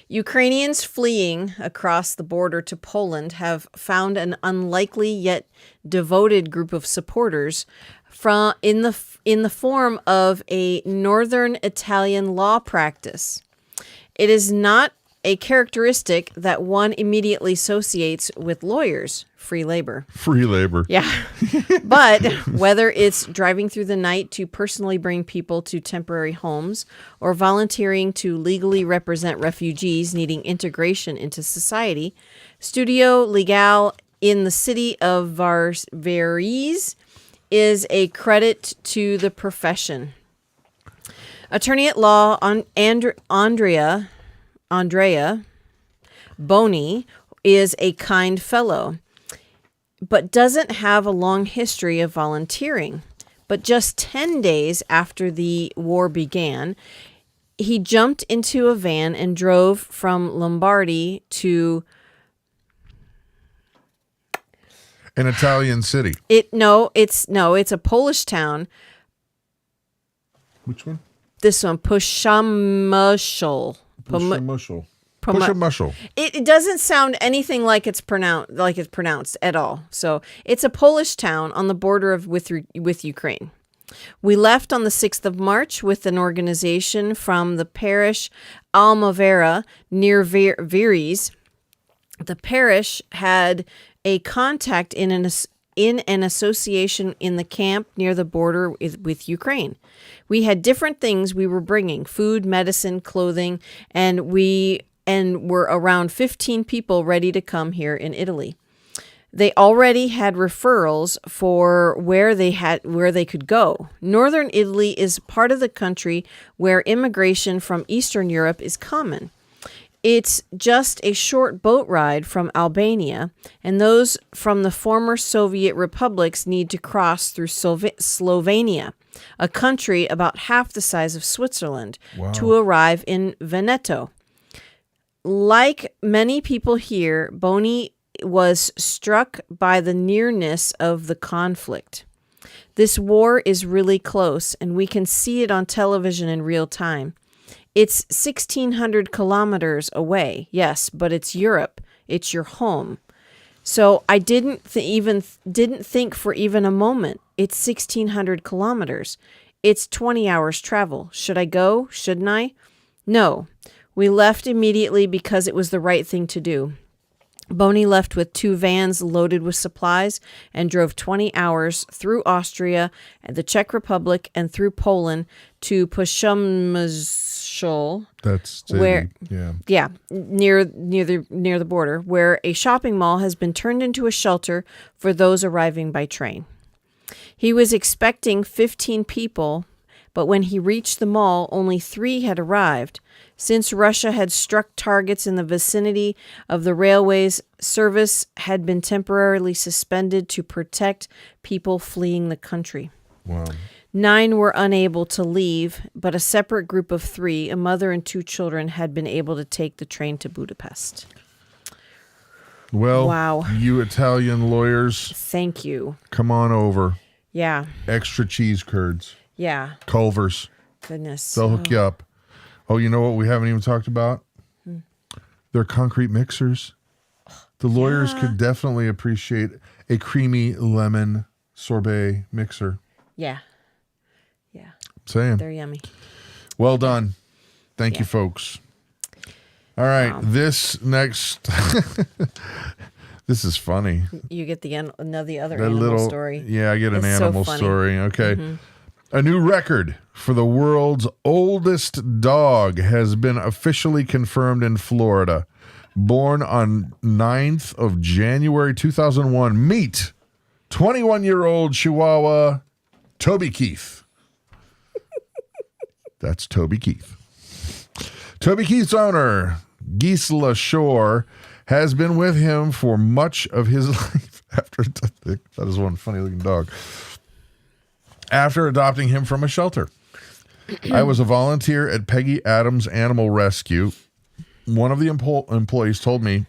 Ukrainians fleeing across the border to Poland have found an unlikely yet devoted group of supporters in the form of a northern Italian law practice. It is not a characteristic that one immediately associates with lawyers. Free labor. Free labor. Yeah. But whether it's driving through the night to personally bring people to temporary homes or volunteering to legally represent refugees needing integration into society, Studio Legal in the city of Varese is a credit to the profession. Attorney at law Andrea Boni is a kind fellow, but doesn't have a long history of volunteering. But just 10 days after the war began, he jumped into a van and drove from Lombardy to An Italian city. it's a Polish town. Which one? This one, Pushamushel. Pushamushel. Pushamushel. It doesn't sound anything like it's pronounced at all. So it's a Polish town on the border with Ukraine. We left on the 6th of March with an organization from the parish Almavera near Veres. The parish had a contact in in an association in the camp near the border with Ukraine. We had different things we were bringing: food, medicine, clothing, and were around 15 people ready to come here in Italy. They already had referrals for where they could go. Northern Italy is part of the country where immigration from Eastern Europe is common. It's just a short boat ride from Albania, and those from the former Soviet republics need to cross through Slovenia, a country about half the size of Switzerland, to arrive in Veneto. Like many people here, Bonnie was struck by the nearness of the conflict. This war is really close, and we can see it on television in real time. It's 1,600 kilometers away, yes, but it's Europe. It's your home. So I didn't think for even a moment. It's 1,600 kilometers. It's 20 hours travel. Should I go? Shouldn't I? No. We left immediately because it was the right thing to do. Bonnie left with 2 vans loaded with supplies and drove 20 hours through Austria, the Czech Republic, and through Poland to Przemysl. That's near the border, where a shopping mall has been turned into a shelter for those arriving by train. He was expecting 15 people, but when he reached the mall, only 3 had arrived. Since Russia had struck targets in the vicinity of the railways, service had been temporarily suspended to protect people fleeing the country. Wow. 9 were unable to leave, but a separate group of 3, a mother and 2 children, had been able to take the train to Budapest. Well, wow. You Italian lawyers. Thank you. Come on over. Yeah. Extra cheese curds. Yeah. Culvers. Goodness. They'll hook you up. Oh, you know what we haven't even talked about? They're concrete mixers. The lawyers could definitely appreciate a creamy lemon sorbet mixer. Yeah. Yeah. I'm saying. They're yummy. Well done. Thank you, folks. All right. Wow. This next... This is funny. You get the other animal story. Yeah, I get an animal story. Okay. Mm-hmm. A new record for the world's oldest dog has been officially confirmed in Florida. Born on 9th of January 2001, meet 21-year-old Chihuahua Toby Keith. That's Toby Keith. Toby Keith's owner, Gisela Shore, has been with him for much of his life. That is one funny-looking dog. After adopting him from a shelter. I was a volunteer at Peggy Adams Animal Rescue. One of the employees told me,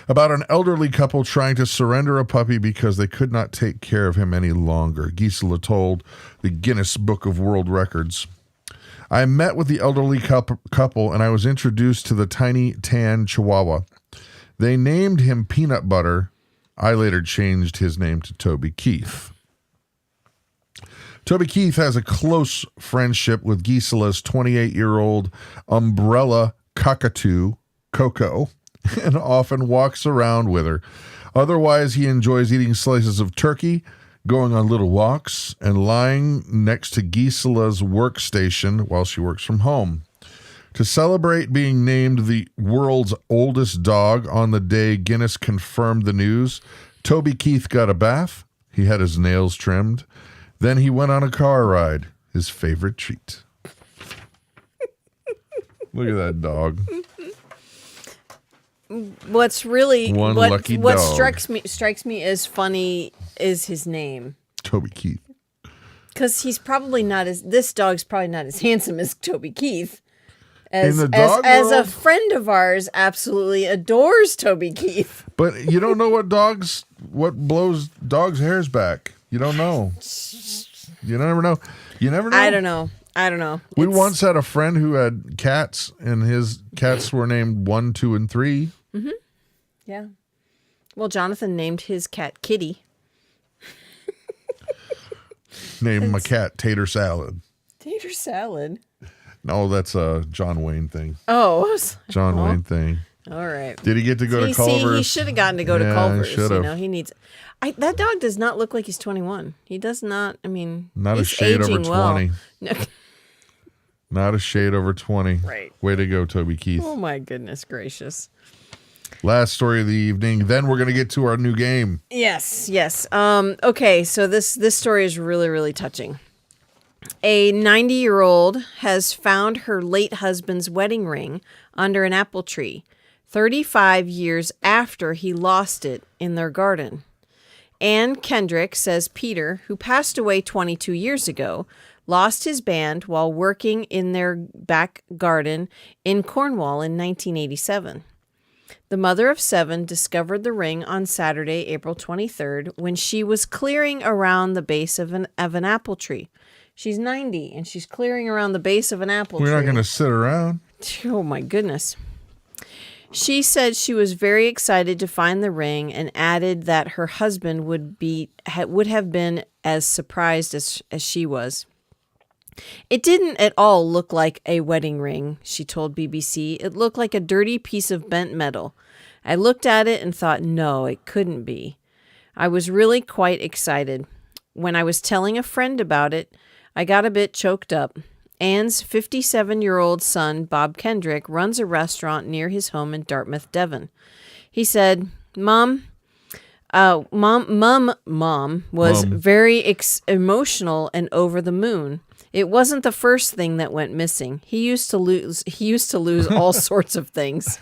about an elderly couple trying to surrender a puppy because they could not take care of him any longer. Gisela told the Guinness Book of World Records. I met with the elderly couple and I was introduced to the tiny tan Chihuahua. They named him Peanut Butter. I later changed his name to Toby Keith. Toby Keith has a close friendship with Gisela's 28-year-old umbrella cockatoo, Coco, and often walks around with her. Otherwise, he enjoys eating slices of turkey, going on little walks, and lying next to Gisela's workstation while she works from home. To celebrate being named the world's oldest dog on the day Guinness confirmed the news, Toby Keith got a bath, he had his nails trimmed, then he went on a car ride, his favorite treat. Look at that dog. What dog. strikes me as funny is his name. Toby Keith. Because this dog's probably not as handsome as Toby Keith. As a friend of ours absolutely adores Toby Keith. But you don't know what blows dogs' hairs back. You don't know. You never know. You never know. I don't know. We once had a friend who had cats, and his cats were named 1, 2, and 3. Mm-hmm. Yeah. Well, Jonathan named his cat Kitty. Named my cat Tater Salad. Tater Salad? No, that's a John Wayne thing. Oh. John Wayne thing. All right. Did he get to go to Culver's? He should have gotten to go to Culver's. Should've. You know, he needs. That dog does not look like he's 21. He does not. I mean, not he's a shade over aging 20. well. No. Not a shade over 20. Right. Way to go, Toby Keith. Oh my goodness gracious. Last story of the evening. Then we're going to get to our new game. Yes. Okay, so this story is really, really touching. A 90-year-old has found her late husband's wedding ring under an apple tree 35 years after he lost it in their garden. Ann Kendrick says Peter, who passed away 22 years ago, lost his band while working in their back garden in Cornwall in 1987. The mother of 7 discovered the ring on Saturday, April 23rd, when she was clearing around the base of an apple tree. She's 90, and she's clearing around the base of an apple tree. We're not going to sit around. Oh, my goodness. She said she was very excited to find the ring and added that her husband would have been as surprised as she was. It didn't at all look like a wedding ring, she told BBC. It looked like a dirty piece of bent metal. I looked at it and thought, no, it couldn't be. I was really quite excited. When I was telling a friend about it, I got a bit choked up. Ann's 57-year-old son, Bob Kendrick, runs a restaurant near his home in Dartmouth, Devon. He said, Mom was very emotional and over the moon. It wasn't the first thing that went missing. He used to lose all sorts of things.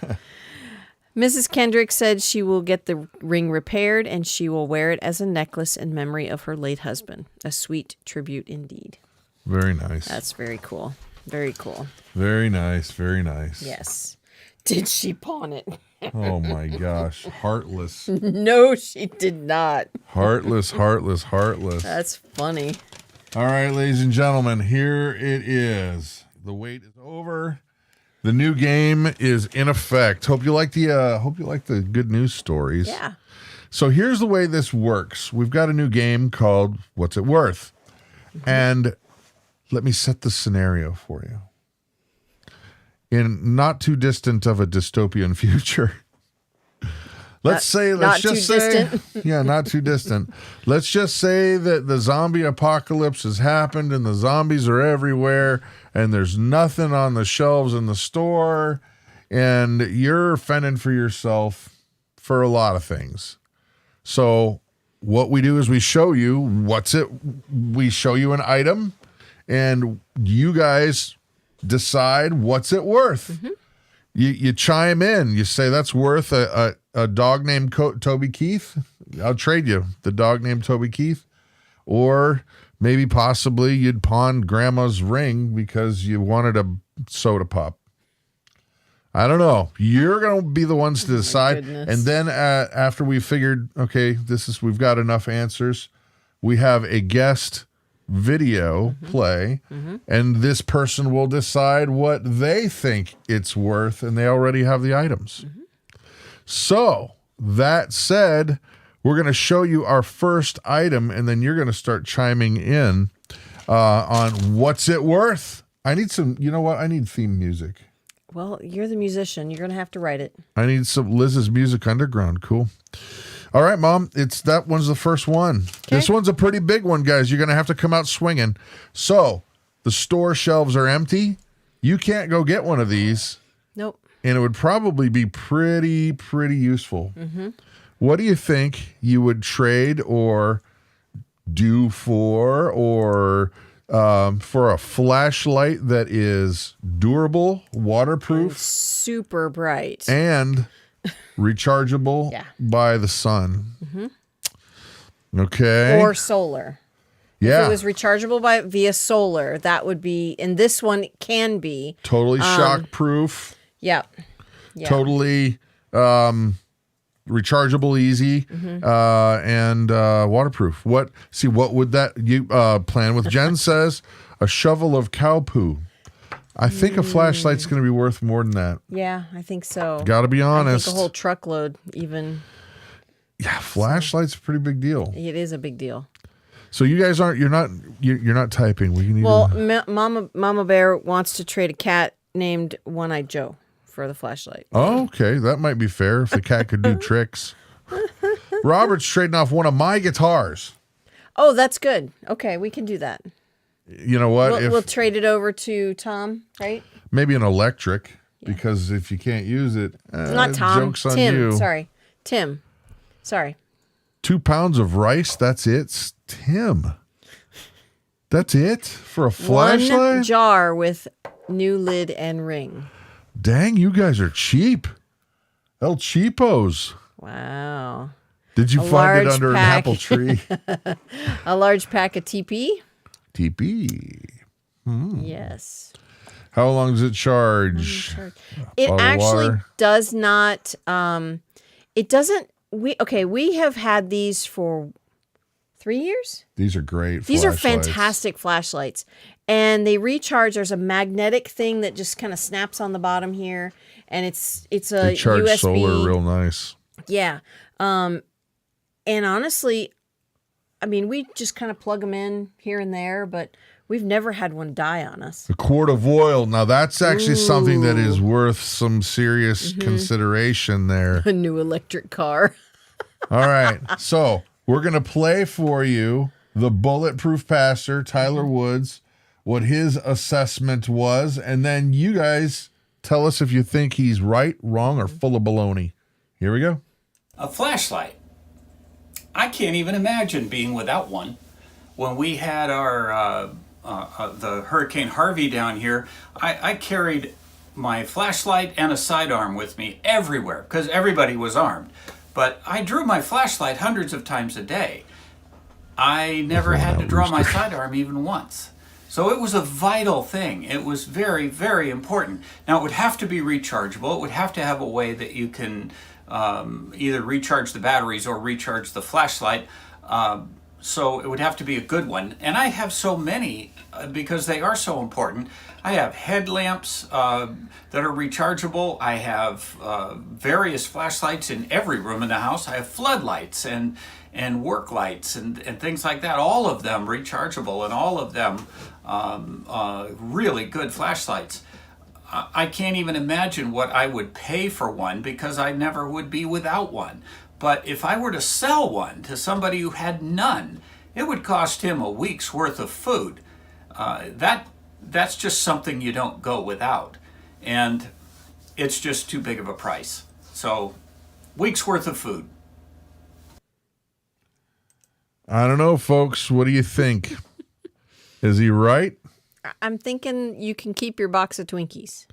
Mrs. Kendrick said she will get the ring repaired and she will wear it as a necklace in memory of her late husband. A sweet tribute indeed. Very nice. That's very cool. Very cool. Very nice. Very nice. Yes. Did she pawn it? Oh my gosh. Heartless. No, she did not. Heartless. That's funny. All right, ladies and gentlemen, here it is. The wait is over. The new game is in effect. Hope you like the good news stories. Yeah. So here's the way this works. We've got a new game called What's It Worth? Mm-hmm. And let me set the scenario for you. In not too distant of a dystopian future. Let's just say, yeah, not too distant. Let's just say that the zombie apocalypse has happened and the zombies are everywhere and there's nothing on the shelves in the store and you're fending for yourself for a lot of things. So what we do is we show you an item and you guys decide what's it worth. Mm-hmm. You chime in. You say that's worth a dog named Toby Keith. I'll trade you the dog named Toby Keith. Or maybe possibly you'd pawn grandma's ring because you wanted a soda pop. I don't know. You're going to be the ones to decide. And then after we figured, okay, we've got enough answers, we have a guest video play, and this person will decide what they think it's worth, and they already have the items. So that said, we're going to show you our first item, and then you're going to start chiming in on what's it worth. I need some, you know what? I need theme music. Well, you're the musician. You're going to have to write it. I need some Liz's Music Underground. Cool. All right, Mom, that one's the first one. Okay. This one's a pretty big one, guys. You're going to have to come out swinging. So the store shelves are empty. You can't go get one of these. Nope. And it would probably be pretty useful. Mm-hmm. What do you think you would trade or do for a flashlight that is durable, waterproof, and super bright, and rechargeable by the sun? Mm-hmm. Okay. Or solar. Yeah. If it was rechargeable via solar, that would be, and this one can be. Totally shock proof. Yeah. Totally rechargeable, easy, and waterproof. What would that you plan with? Jen says a shovel of cow poo. I think a flashlight's going to be worth more than that. Yeah, I think so. Got to be honest. I think a whole truckload even. Yeah, flashlight's a pretty big deal. It is a big deal. So you guys you're not typing. Mama Bear wants to trade a cat named One-Eyed Joe for the flashlight. Oh, okay. That might be fair if the cat could do tricks. Robert's trading off one of my guitars. Oh, that's good. Okay, we can do that. You know what? We'll trade it over to Tom, right? Maybe an electric, because if you can't use it, Not Tom. joke's on Tim. you. Sorry. Tim. Sorry. 2 pounds of rice. That's it. Tim. That's it for a flashlight? One jar with new lid and ring. Dang, you guys are cheap. El Cheapos. Wow. Did you find it under an apple tree? A large pack of TP? TP. Yes. How long does it charge? It Bottle of actually water? does not, it doesn't, we have had these for 3 years. These are great. These are flashlights. fantastic flashlights. And they recharge. There's a magnetic thing that just kind of snaps on the bottom here. And it's a They charge USB. solar real nice. Yeah. And honestly, I mean, we just kind of plug them in here and there, but we've never had one die on us. A quart of oil. Now that's actually something that is worth some serious consideration there. A new electric car. All right. So we're going to play for you the Bulletproof Pastor, Tyler Woods, what his assessment was. And then you guys tell us if you think he's right, wrong, or full of baloney. Here we go. A flashlight. I can't even imagine being without one. When we had our the Hurricane Harvey down here, I carried my flashlight and a sidearm with me everywhere because everybody was armed. But I drew my flashlight hundreds of times a day. I never had to draw my sidearm even once. So it was a vital thing. It was very, very important. Now, it would have to be rechargeable. It would have to have a way that you can either recharge the batteries or recharge the flashlight. So it would have to be a good one. And I have so many because they are so important. I have headlamps that are rechargeable. I have various flashlights in every room in the house. I have floodlights and work lights and things like that. All of them rechargeable and all of them really good flashlights. I can't even imagine what I would pay for one because I never would be without one. But if I were to sell one to somebody who had none, it would cost him a week's worth of food. That's just something you don't go without. And it's just too big of a price. So, week's worth of food. I don't know, folks. What do you think? Is he right? I'm thinking you can keep your box of Twinkies.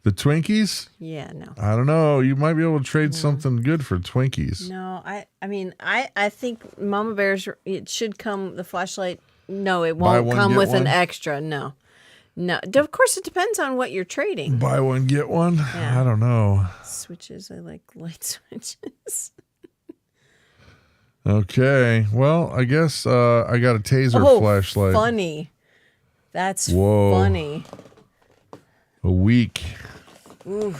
The Twinkies? Yeah, no. I don't know. You might be able to trade something good for Twinkies. No, I mean, I think Mama Bear's, it should come, the flashlight, no, it Buy won't one, come get with an one? extra, no. No, of course it depends on what you're trading. Buy one, get one? Yeah. I don't know. Switches, I like light switches. Okay. Well, I guess I got a taser flashlight. Funny. That's Whoa. funny. A week. Ooh,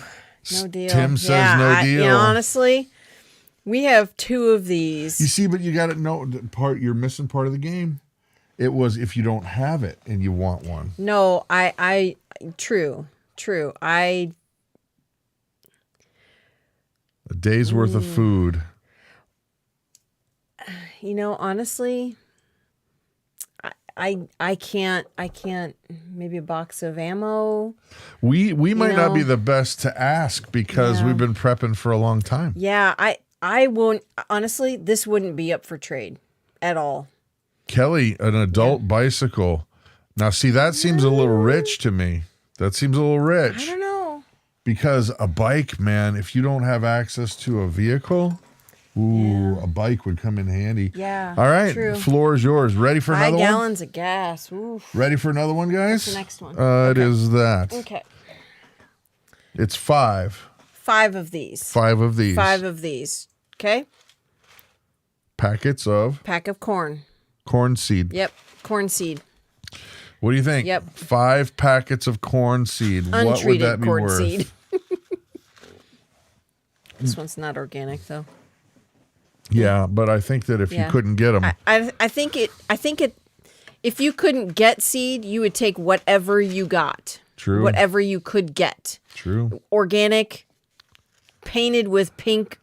no deal. Tim says no deal. You know, honestly, we have 2 of these. You see, but you got to know you're missing part of the game. It was if you don't have it and you want one. No, true. A day's worth of food. You know, honestly, I can't, maybe a box of ammo. We might not be the best to ask because we've been prepping for a long time. Yeah, I won't, honestly, this wouldn't be up for trade at all. Kelly, an adult bicycle. Now, see, that seems a little rich to me. That seems a little rich. I don't know. Because a bike, man, if you don't have access to a vehicle, a bike would come in handy. Yeah. All right, true. Floor is yours. Ready for 5 another one? gallons of gas. Oof. Ready for another one, guys? What's the next one? It is that. Okay. It's 5. 5 of these. 5 of these. 5 of these. Okay. Packets of Pack of corn. corn seed. Yep. Corn seed. What do you think? Yep. 5 packets of corn seed. What would Untreated that be corn worth? seed. This one's not organic though. Yeah, but I think that if you couldn't get them, I think it. If you couldn't get seed, you would take whatever you got. True. Whatever you could get. True. Organic, painted with pink,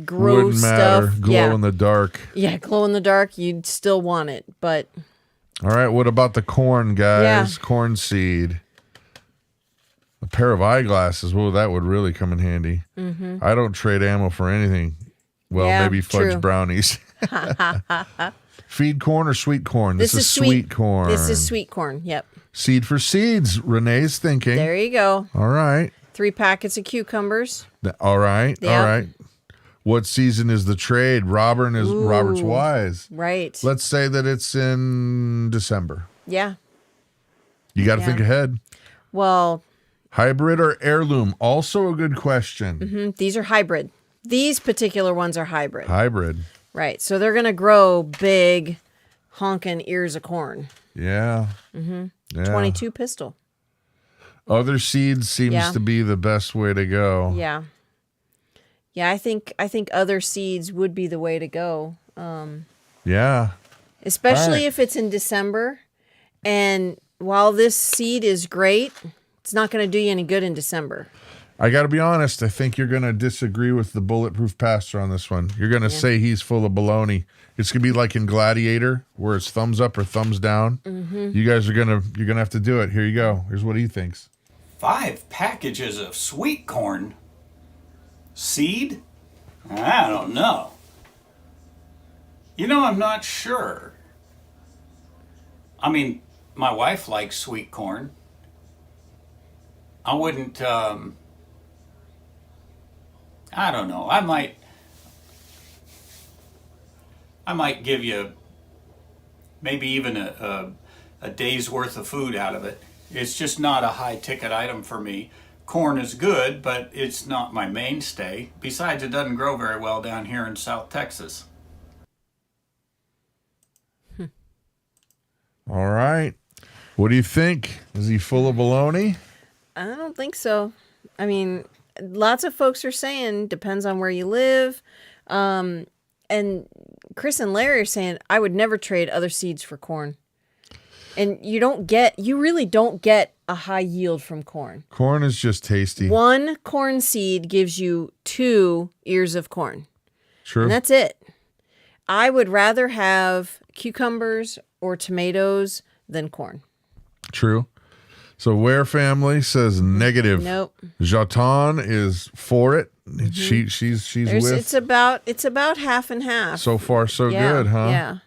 gross Wouldn't matter. stuff. Glow in the dark. Yeah, glow in the dark. You'd still want it, but. All right. What about the corn, guys? Yeah. Corn seed. A pair of eyeglasses. Well, that would really come in handy. Mm-hmm. I don't trade ammo for anything. Well, Yeah, maybe fudge true. brownies. Feed corn or sweet corn? This is sweet corn. This is sweet corn. Yep. Seed for seeds. Renee's thinking. There you go. All right. 3 packets of cucumbers. All right. Yeah. All right. What season is the trade? Robert's wise. Right. Let's say that it's in December. Yeah. You got to Yeah. think ahead. Well, Hybrid or heirloom? Also a good question. these are hybrid. These particular ones are hybrid. Hybrid. Right. So they're going to grow big, honking ears of corn. Yeah. Yeah. 22 pistol. Other seeds seems Yeah. to be the best way to go. Yeah. Yeah, I think other seeds would be the way to go. Yeah. Especially All right. if it's in December. And while this seed is great, it's not going to do you any good in December. I got to be honest. I think you're going to disagree with the bulletproof pastor on this one. You're going to say he's full of baloney. It's going to be like in Gladiator, where it's thumbs up or thumbs down. You guys you're going to have to do it. Here you go. Here's what he thinks. 5 packages of sweet corn. Seed? I don't know. I'm not sure. I mean, my wife likes sweet corn. I wouldn't, I don't know. I might give you maybe even a day's worth of food out of it. It's just not a high ticket item for me. Corn is good, but it's not my mainstay. Besides, it doesn't grow very well down here in South Texas. All right. What do you think? Is he full of baloney? I don't think so. I mean, lots of folks are saying depends on where you live. And Chris and Larry are saying I would never trade other seeds for corn. And you really don't get a high yield from corn. Corn is just tasty. One corn seed gives you 2 ears of corn. True. And that's it. I would rather have cucumbers or tomatoes than corn. True. So Ware family says negative. Nope. Jatan is for it. She's with. It's about half and half. So far, so Yeah, good, huh? Yeah.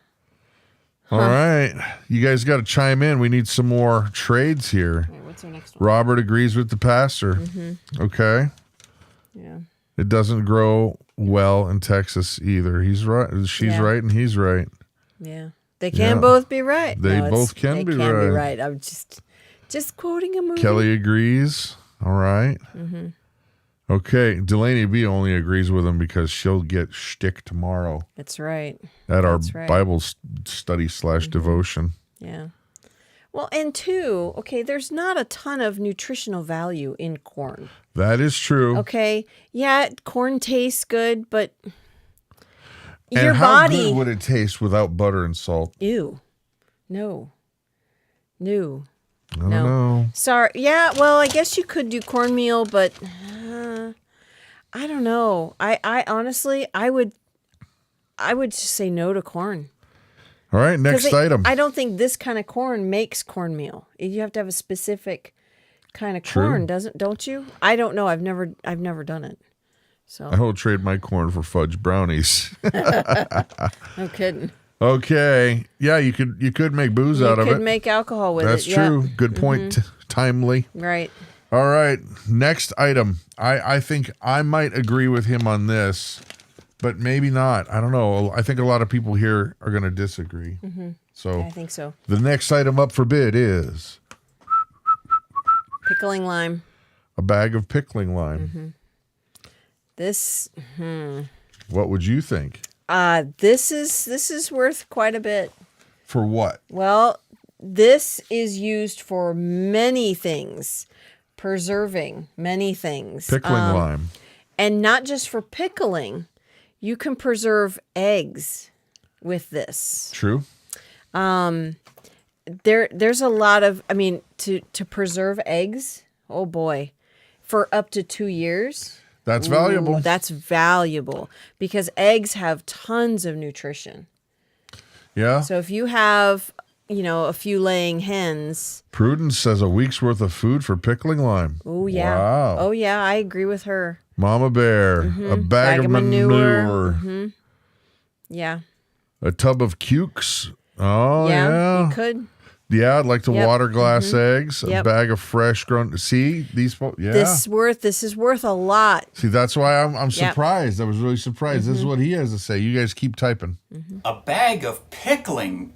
All right. You guys got to chime in. We need some more trades here. Okay, what's our next one? Robert agrees with the pastor. Okay. Yeah. It doesn't grow well in Texas either. He's right. She's Yeah. right, and he's right. Yeah. They can Yeah. both be right. They No, both can they be can right. be right. I'm just quoting a movie. Kelly agrees. All right. Okay. Delaney B only agrees with him because she'll get shtick tomorrow That's right. at our That's right. Bible study / devotion. Yeah. Well, and 2, okay, there's not a ton of nutritional value in corn. That is true. Okay. Yeah, corn tastes good, but And your how body. good would it taste without butter and salt? Ew. No. I don't know. Sorry. Yeah, well, I guess you could do cornmeal, but I don't know. I honestly, I would just say no to corn. All right, next item. I don't think this kind of corn makes cornmeal. You have to have a specific kind of True. corn, don't you? I don't know. I've never done it. So I will trade my corn for fudge brownies. no kidding. Okay. Yeah, you could make booze out You of could it. make alcohol with That's it. Yeah. true. Good point. Timely. Right. All right. Next item. I think I might agree with him on this, but maybe not. I don't know. I think a lot of people here are going to disagree. So I think so. the next item up for bid is Pickling lime. a bag of pickling lime. This What would you think? this is worth quite a bit. For what? Well, this is used for many things, preserving many things. Pickling lime. And not just for pickling. You can preserve eggs with this. True. there's a lot of, I mean, to preserve eggs, oh boy, for up to 2 years. That's valuable. That's valuable because eggs have tons of nutrition. Yeah. So if you have, a few laying hens. Prudence says a week's worth of food for pickling lime. Oh, yeah. Wow. Oh, yeah. I agree with her. Mama Bear, a bag of manure. Yeah. A tub of cukes. Oh, yeah. You could. Yeah, I'd like to water glass eggs. A Yep. bag of fresh grown. See, these, yeah. This is worth a lot. See, that's why I'm Yep. surprised. I was really surprised. This is what he has to say. You guys keep typing. A bag of pickling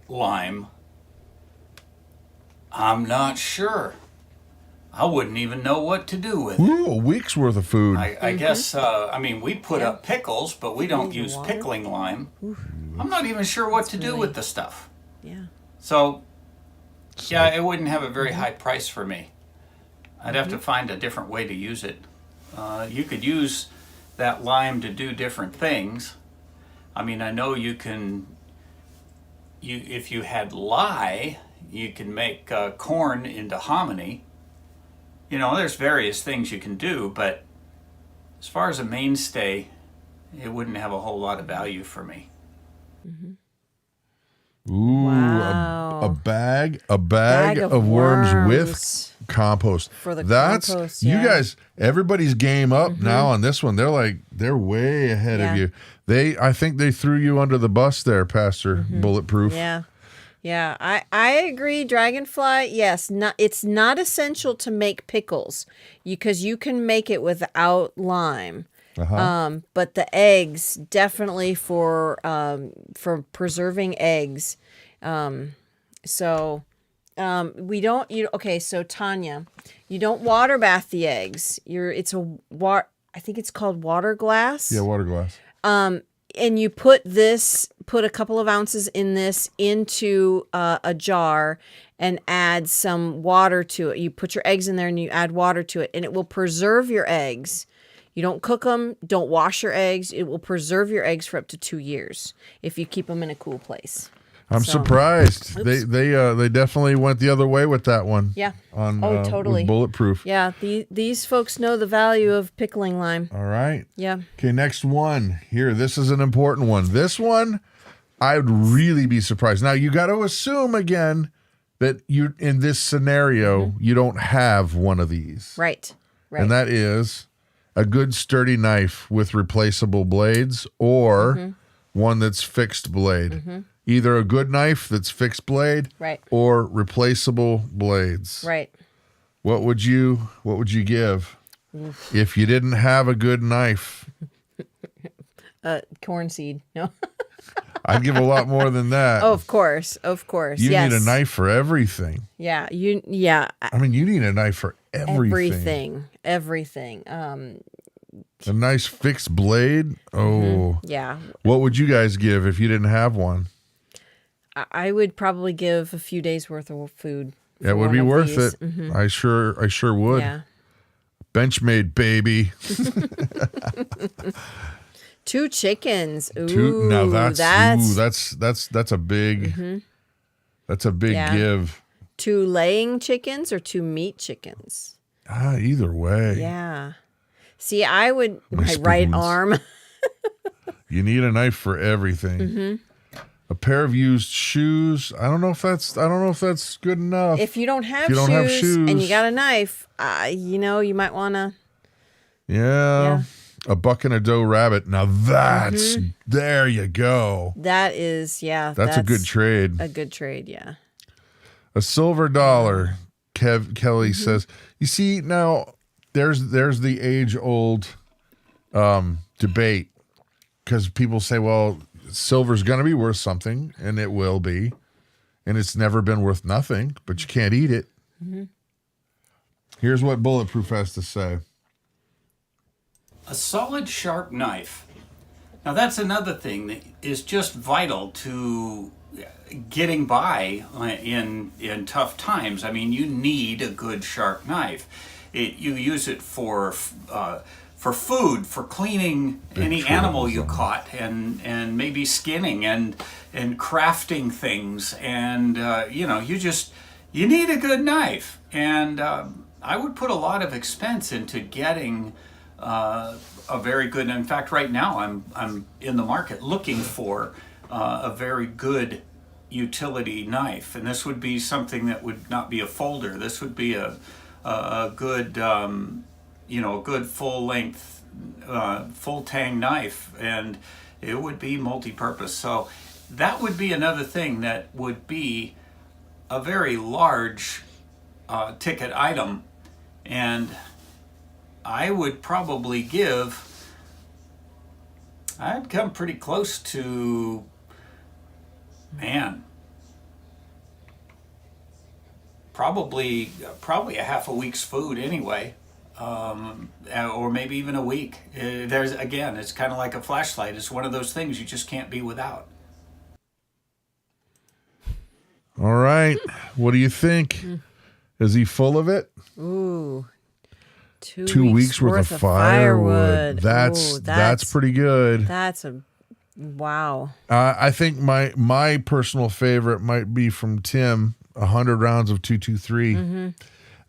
lime, I'm not sure. I wouldn't even know what to do with it. Ooh, a week's worth of food. I guess, we put up pickles, but we don't use water. pickling lime. I'm not even sure what to do with the stuff. Yeah. So, yeah, it wouldn't have a very high price for me. I'd have to find a different way to use it. You could use that lime to do different things. I mean, I know you can, if you had lye, you can make corn into hominy. There's various things you can do, but as far as a mainstay, it wouldn't have a whole lot of value for me. Ooh, Wow. a bag of worms with compost. For the That's compost, you yeah. guys. Everybody's game up now on this one. They're way ahead of Yeah. you. I think they threw you under the bus there, Pastor Bulletproof. Yeah. Yeah, I agree. Dragonfly, yes. It's not essential to make pickles because you can make it without lime. But the eggs definitely for preserving eggs. So Tanya, you don't water bath the eggs. I think it's called water glass. Yeah, water glass. And you put a couple of ounces in this into a jar and add some water to it. You put your eggs in there and you add water to it, and it will preserve your eggs. You don't cook them, don't wash your eggs. It will preserve your eggs for up to 2 years if you keep them in a cool place. I'm surprised. They definitely went the other way with that one. Yeah. Totally. With Bulletproof. Yeah. These folks know the value of pickling lime. All right. Yeah. Okay, next one. Here, this is an important one. This one, I would really be surprised. Now, you got to assume again that you in this scenario, you don't have one of these. Right. And that is a good sturdy knife with replaceable blades or one that's fixed blade. Either a good knife that's fixed blade or replaceable blades. Right. What would you give if you didn't have a good knife? Corn seed. No. I'd give a lot more than that. Oh, of course. You need a knife for everything. Yeah. I mean, you need a knife for everything. Everything. A nice fixed blade. Oh. Yeah. What would you guys give if you didn't have one? I would probably give a few days worth of food. It would be worth it. I sure would. Yeah. Benchmade, baby. 2 chickens. Ooh, now that's a big that's a big give. 2 laying chickens or 2 meat chickens? Either way. Yeah. See, I would my spoons. right arm. You need a knife for everything. A pair of used shoes. I don't know if that's good enough. If you don't have shoes and you got a knife, you might want to. Yeah. A buck and a doe rabbit. Now that's there you go. That is, That's a good trade. A good trade, yeah. A silver dollar. Kelly says. You see, now there's the age old debate because people say, well, silver's going to be worth something, and it will be, and it's never been worth nothing, but you can't eat it. Here's what Bulletproof has to say. A solid, sharp knife. Now that's another thing that is just vital to getting by in tough times. I mean, you need a good, sharp knife. You use it for for food, for cleaning any true. animal you caught, and maybe skinning and crafting things, and you need a good knife, and I would put a lot of expense into getting a very good. In fact, right now I'm in the market looking for a very good utility knife, and this would be something that would not be a folder. This would be a good a good full length full tang knife, and it would be multi-purpose. So that would be another thing that would be a very large ticket item, and I would probably I'd come pretty close to, probably a half a week's food anyway, or maybe even a week. It's kind of like a flashlight. It's one of those things you just can't be without. All right. What do you think? Is he full of it? Ooh. 2 weeks worth of firewood. That's pretty good. That's a wow. I think my personal favorite might be from Tim, 100 rounds of 223. Mm-hmm.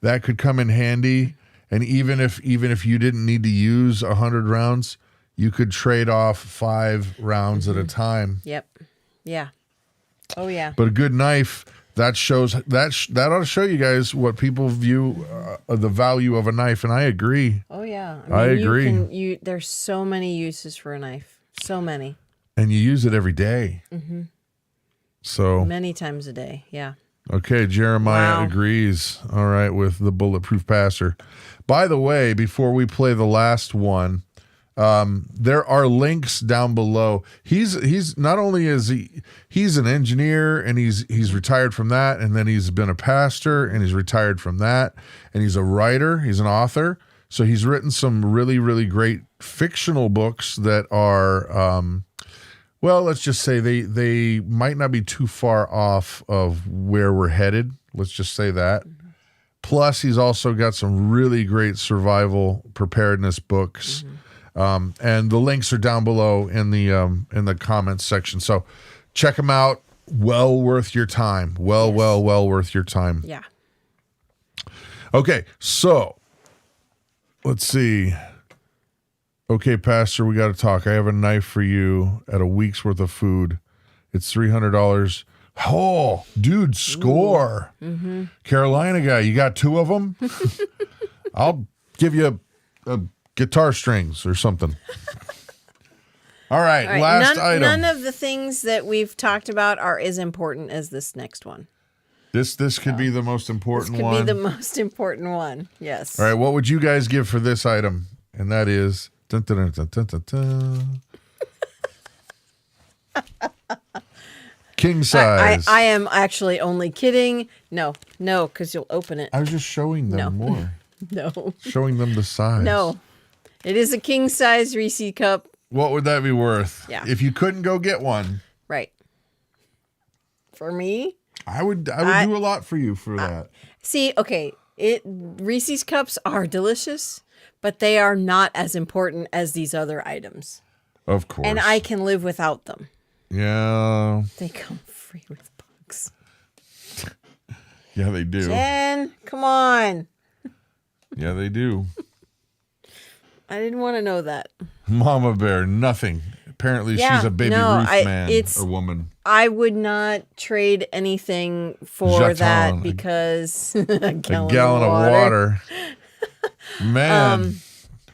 That could come in handy. And even if you didn't need to use 100 rounds, you could trade off 5 rounds at a time. Yep. Yeah. Oh yeah. But a good knife, that ought to show you guys what people view the value of a knife, and I agree. Oh yeah. I agree. There's so many uses for a knife. So many. And you use it every day. Mm-hmm. So many times a day. Yeah. Okay, Jeremiah agrees. All right, with the bulletproof passer. By the way, before we play the last one, there are links down below. He's not only he's an engineer, and he's retired from that, and then he's been a pastor, and he's retired from that, and he's a writer, he's an author. So he's written some really, really great fictional books that are let's just say they might not be too far off of where we're headed. Let's just say that. Mm-hmm. Plus, he's also got some really great survival preparedness books. Mm-hmm. And the links are down below in the comments section. So check them out. Well worth your time. Well worth your time. Yeah. Okay, so let's see. Okay, Pastor, we got to talk. I have a knife for you at a week's worth of food. It's $300. Oh, dude, score. Mm-hmm. Carolina guy, you got 2 of them? I'll give you a guitar strings or something. All right, last item. None of the things that we've talked about are as important as this next one. This could be the most important one. This could be the most important one, yes. All right, what would you guys give for this item? And that is... Dun, dun, dun, dun, dun, dun. King size. I am actually only kidding. No, because you'll open it. I was just showing them more. No. Showing them the size. No. It is a king size Reese cup. What would that be worth? Yeah. If you couldn't go get one. Right. For me? I would do a lot for you for that. See, okay, Reese's cups are delicious, but they are not as important as these other items. Of course. And I can live without them. Yeah. They come free with bugs. Yeah, they do. Jen, come on. Yeah, they do. I didn't want to know that. Mama Bear, nothing. Apparently she's a baby Ruth man or woman. I would not trade anything for that because a gallon of water. Man,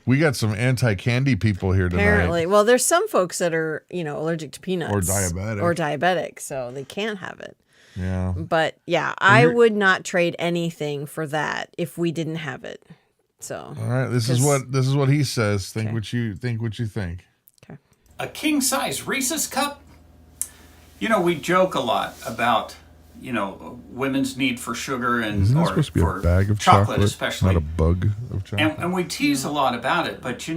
we got some anti-candy people here tonight. Apparently. Well, there's some folks that are, allergic to peanuts. Or diabetic, so they can't have it. Yeah. But yeah, I would not trade anything for that if we didn't have it. So. All right, this is what he says. Think what you think. Okay. A king size Reese's cup. We joke a lot about women's need for sugar and Isn't that supposed to be a bag of chocolate, especially not a bug of chocolate. And we tease a lot about it, but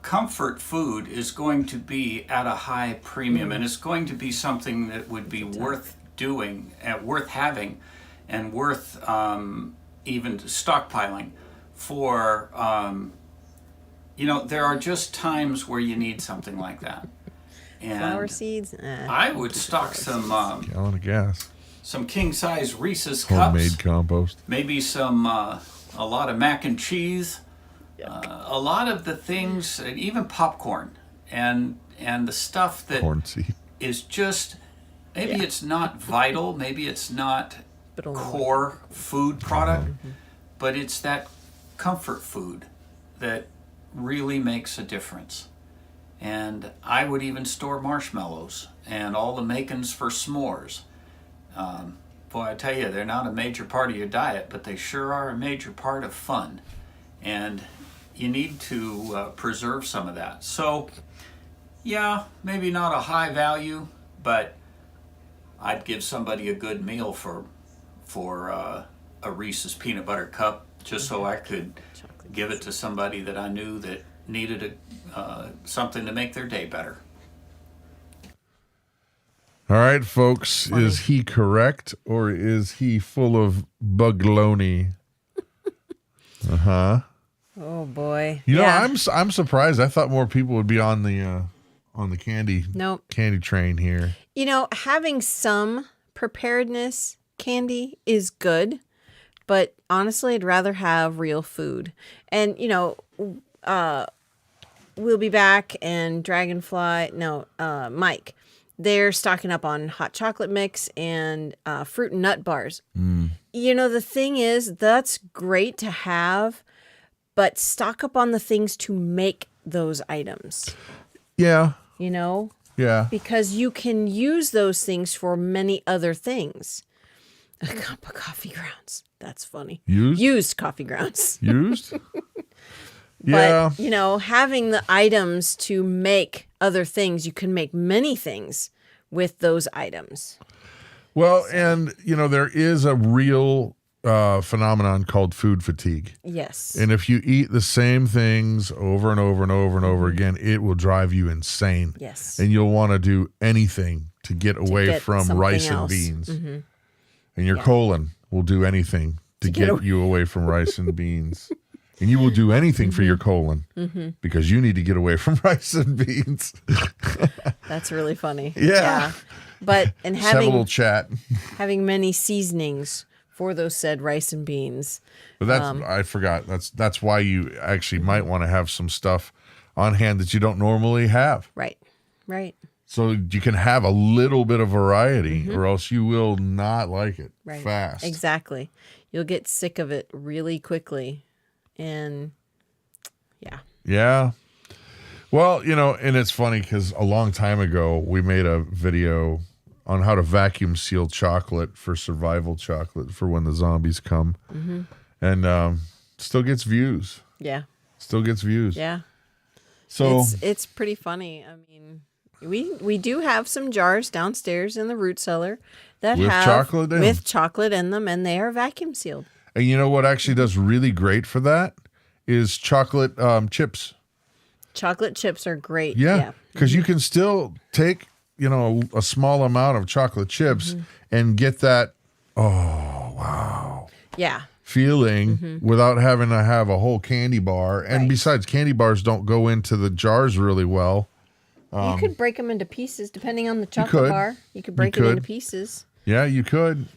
comfort food is going to be at a high premium, and it's going to be something that would be worth doing, worth having, and worth even stockpiling for there are just times where you need something like that. And Flower seeds. I would stock some Gallon of gas. some king size Reese's cups, Homemade compost. maybe some a lot of mac and cheese, a lot of the things, and even popcorn, and the stuff that Corn seed. is just maybe it's not vital, maybe it's not But only core food product, but it's that comfort food that really makes a difference. And I would even store marshmallows and all the makings for s'mores. Boy, I tell you, they're not a major part of your diet, but they sure are a major part of fun. And you need to preserve some of that. So, yeah, maybe not a high value, but I'd give somebody a good meal for a Reese's peanut butter cup, just so I could give it to somebody that I knew that needed something to make their day better. All right, folks. Funny. Is he correct or is he full of bugloni? Oh boy. You know, Yeah. I'm surprised. I thought more people would be on the candy Nope. candy train here. Having some preparedness candy is good, but honestly, I'd rather have real food. And, We'll Be Back and Mike, they're stocking up on hot chocolate mix and fruit and nut bars. The thing is, that's great to have, but stock up on the things to make those items, Yeah. Yeah. because you can use those things for many other things. A cup of coffee grounds. That's funny. Used coffee grounds. Used? Yeah. But, having the items to make other things, you can make many things with those items. Well, and there is a real phenomenon called food fatigue. Yes. And if you eat the same things over and over and over and over again, it will drive you insane. Yes. And you'll want to do anything to get away get from something rice else. and beans. And your colon will do anything to get you away from rice and beans. And you will do anything for your colon because you need to get away from rice and beans. That's really funny. Yeah. But Just have a little chat. having many seasonings for those said rice and beans. But I forgot. That's why you actually might want to have some stuff on hand that you don't normally have. Right. So you can have a little bit of variety or else you will not like it Right. fast. Exactly. You'll get sick of it really quickly. And Yeah. Well, and it's funny because a long time ago, we made a video on how to vacuum seal chocolate for survival chocolate for when the zombies come. And still gets views. yeah. Still gets views. Yeah. So It's pretty funny. I mean, we do have some jars downstairs in the root cellar that With have chocolate in 'em. with chocolate in them, and they are vacuum sealed. And you know what actually does really great for that is chocolate chips. Chocolate chips are great. Yeah, because you can still take a small amount of chocolate chips and get that Yeah. feeling without having to have a whole candy bar. And besides, candy bars don't go into the jars really well. You could break them into pieces depending on the chocolate could. bar. You could break it could. into pieces. Yeah, you could.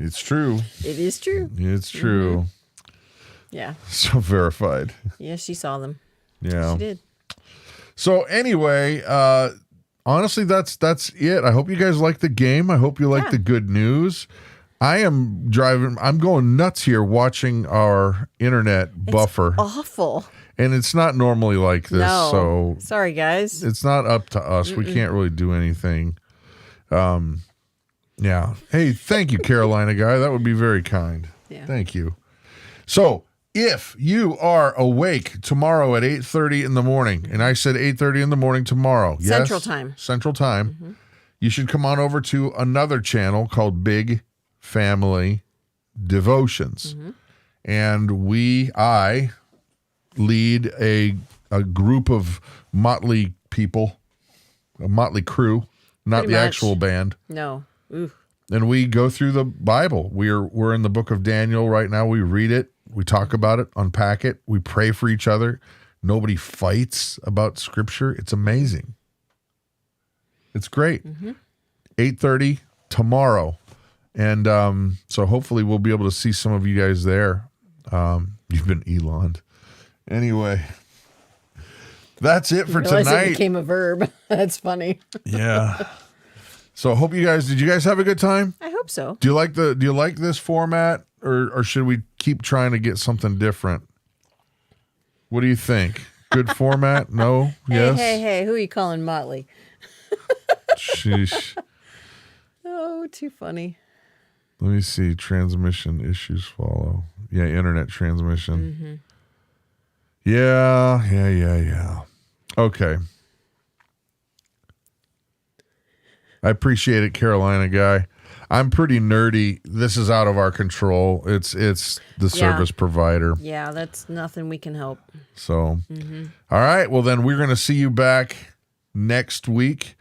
It's true. It is true. It's true. Yeah. So verified. Yeah, she saw them. Yeah. She did. So anyway, honestly, that's it. I hope you guys like the game. I hope you like the good news. I'm going nuts here watching our internet buffer. Awful. And it's not normally like this. No. So Sorry, guys. it's not up to us. We can't really do anything. Yeah. Hey, thank you, Carolina guy. That would be very kind. Yeah. Thank you. So if you are awake tomorrow at 8:30 in the morning, and I said 8:30 in the morning tomorrow. Central yes, Time. Central Time. You should come on over to another channel called Big Family Devotions. And I lead a group of motley people, a motley crew, not Pretty the much. actual band. No. Ooh. And we go through the Bible. We're in the book of Daniel right now. We read it We talk about it, unpack it. We pray for each other. Nobody fights about scripture. It's amazing. It's great. 8:30 tomorrow. And so hopefully we'll be able to see some of you guys there. You've been Elon'd. Anyway, that's it for Realize tonight. it became a verb. That's funny. Yeah. So I hope did you guys have a good time? I hope so. Do you like this format or should we keep trying to get something different? What do you think? Good format? No? Yes? Hey, who are you calling Motley? Sheesh. Oh, too funny. Let me see. Transmission issues follow. Yeah, internet transmission. Yeah. Okay. I appreciate it, Carolina guy. I'm pretty nerdy. This is out of our control. It's the service provider. Yeah, that's nothing we can help. So, all right. Well, then we're going to see you back next week.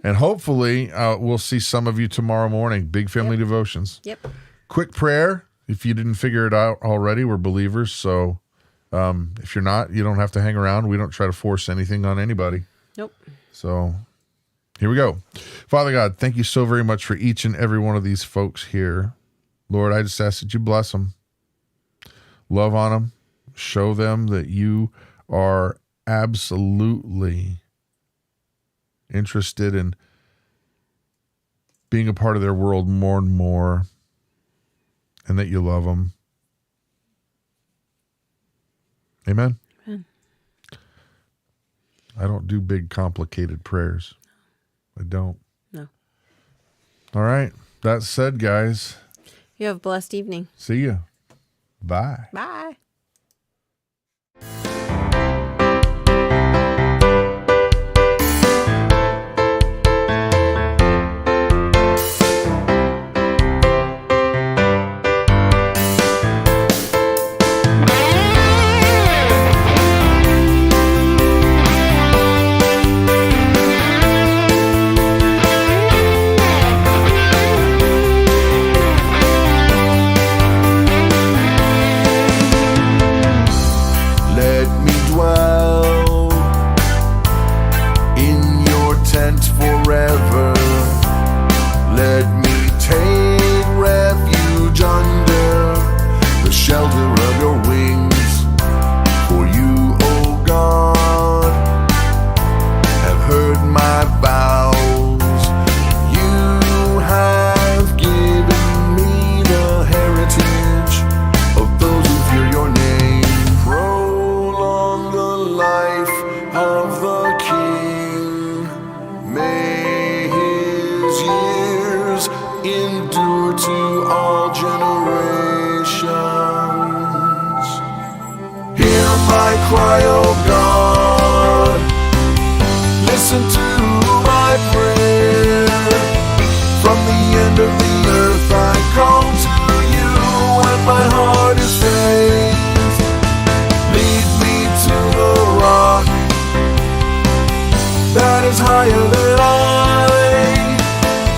And hopefully we'll see some of you tomorrow morning. Big Family Devotions. Yep. Quick prayer. If you didn't figure it out already, we're believers. So if you're not, you don't have to hang around. We don't try to force anything on anybody. Nope. So here we go. Father God, thank you so very much for each and every one of these folks here. Lord, I just ask that you bless them. Love on them. Show them that you are absolutely interested in being a part of their world more and more, and that you love them. Amen. Amen. I don't do big, complicated prayers. I don't. No. All right. That said, guys. You have a blessed evening. See ya. Bye. Bye. cry, oh God, listen to my prayer. From the end of the earth I call to you when my heart is faint. Lead me to the rock that is higher than I,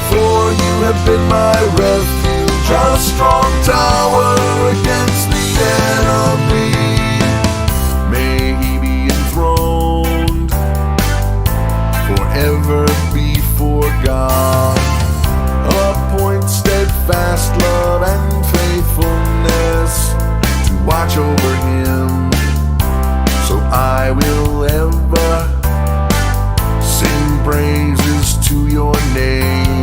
for you have been my refuge, a strong tower against the enemy. May he be enthroned forever before God. Appoint steadfast love and faithfulness to watch over him, so I will ever sing praises to your name.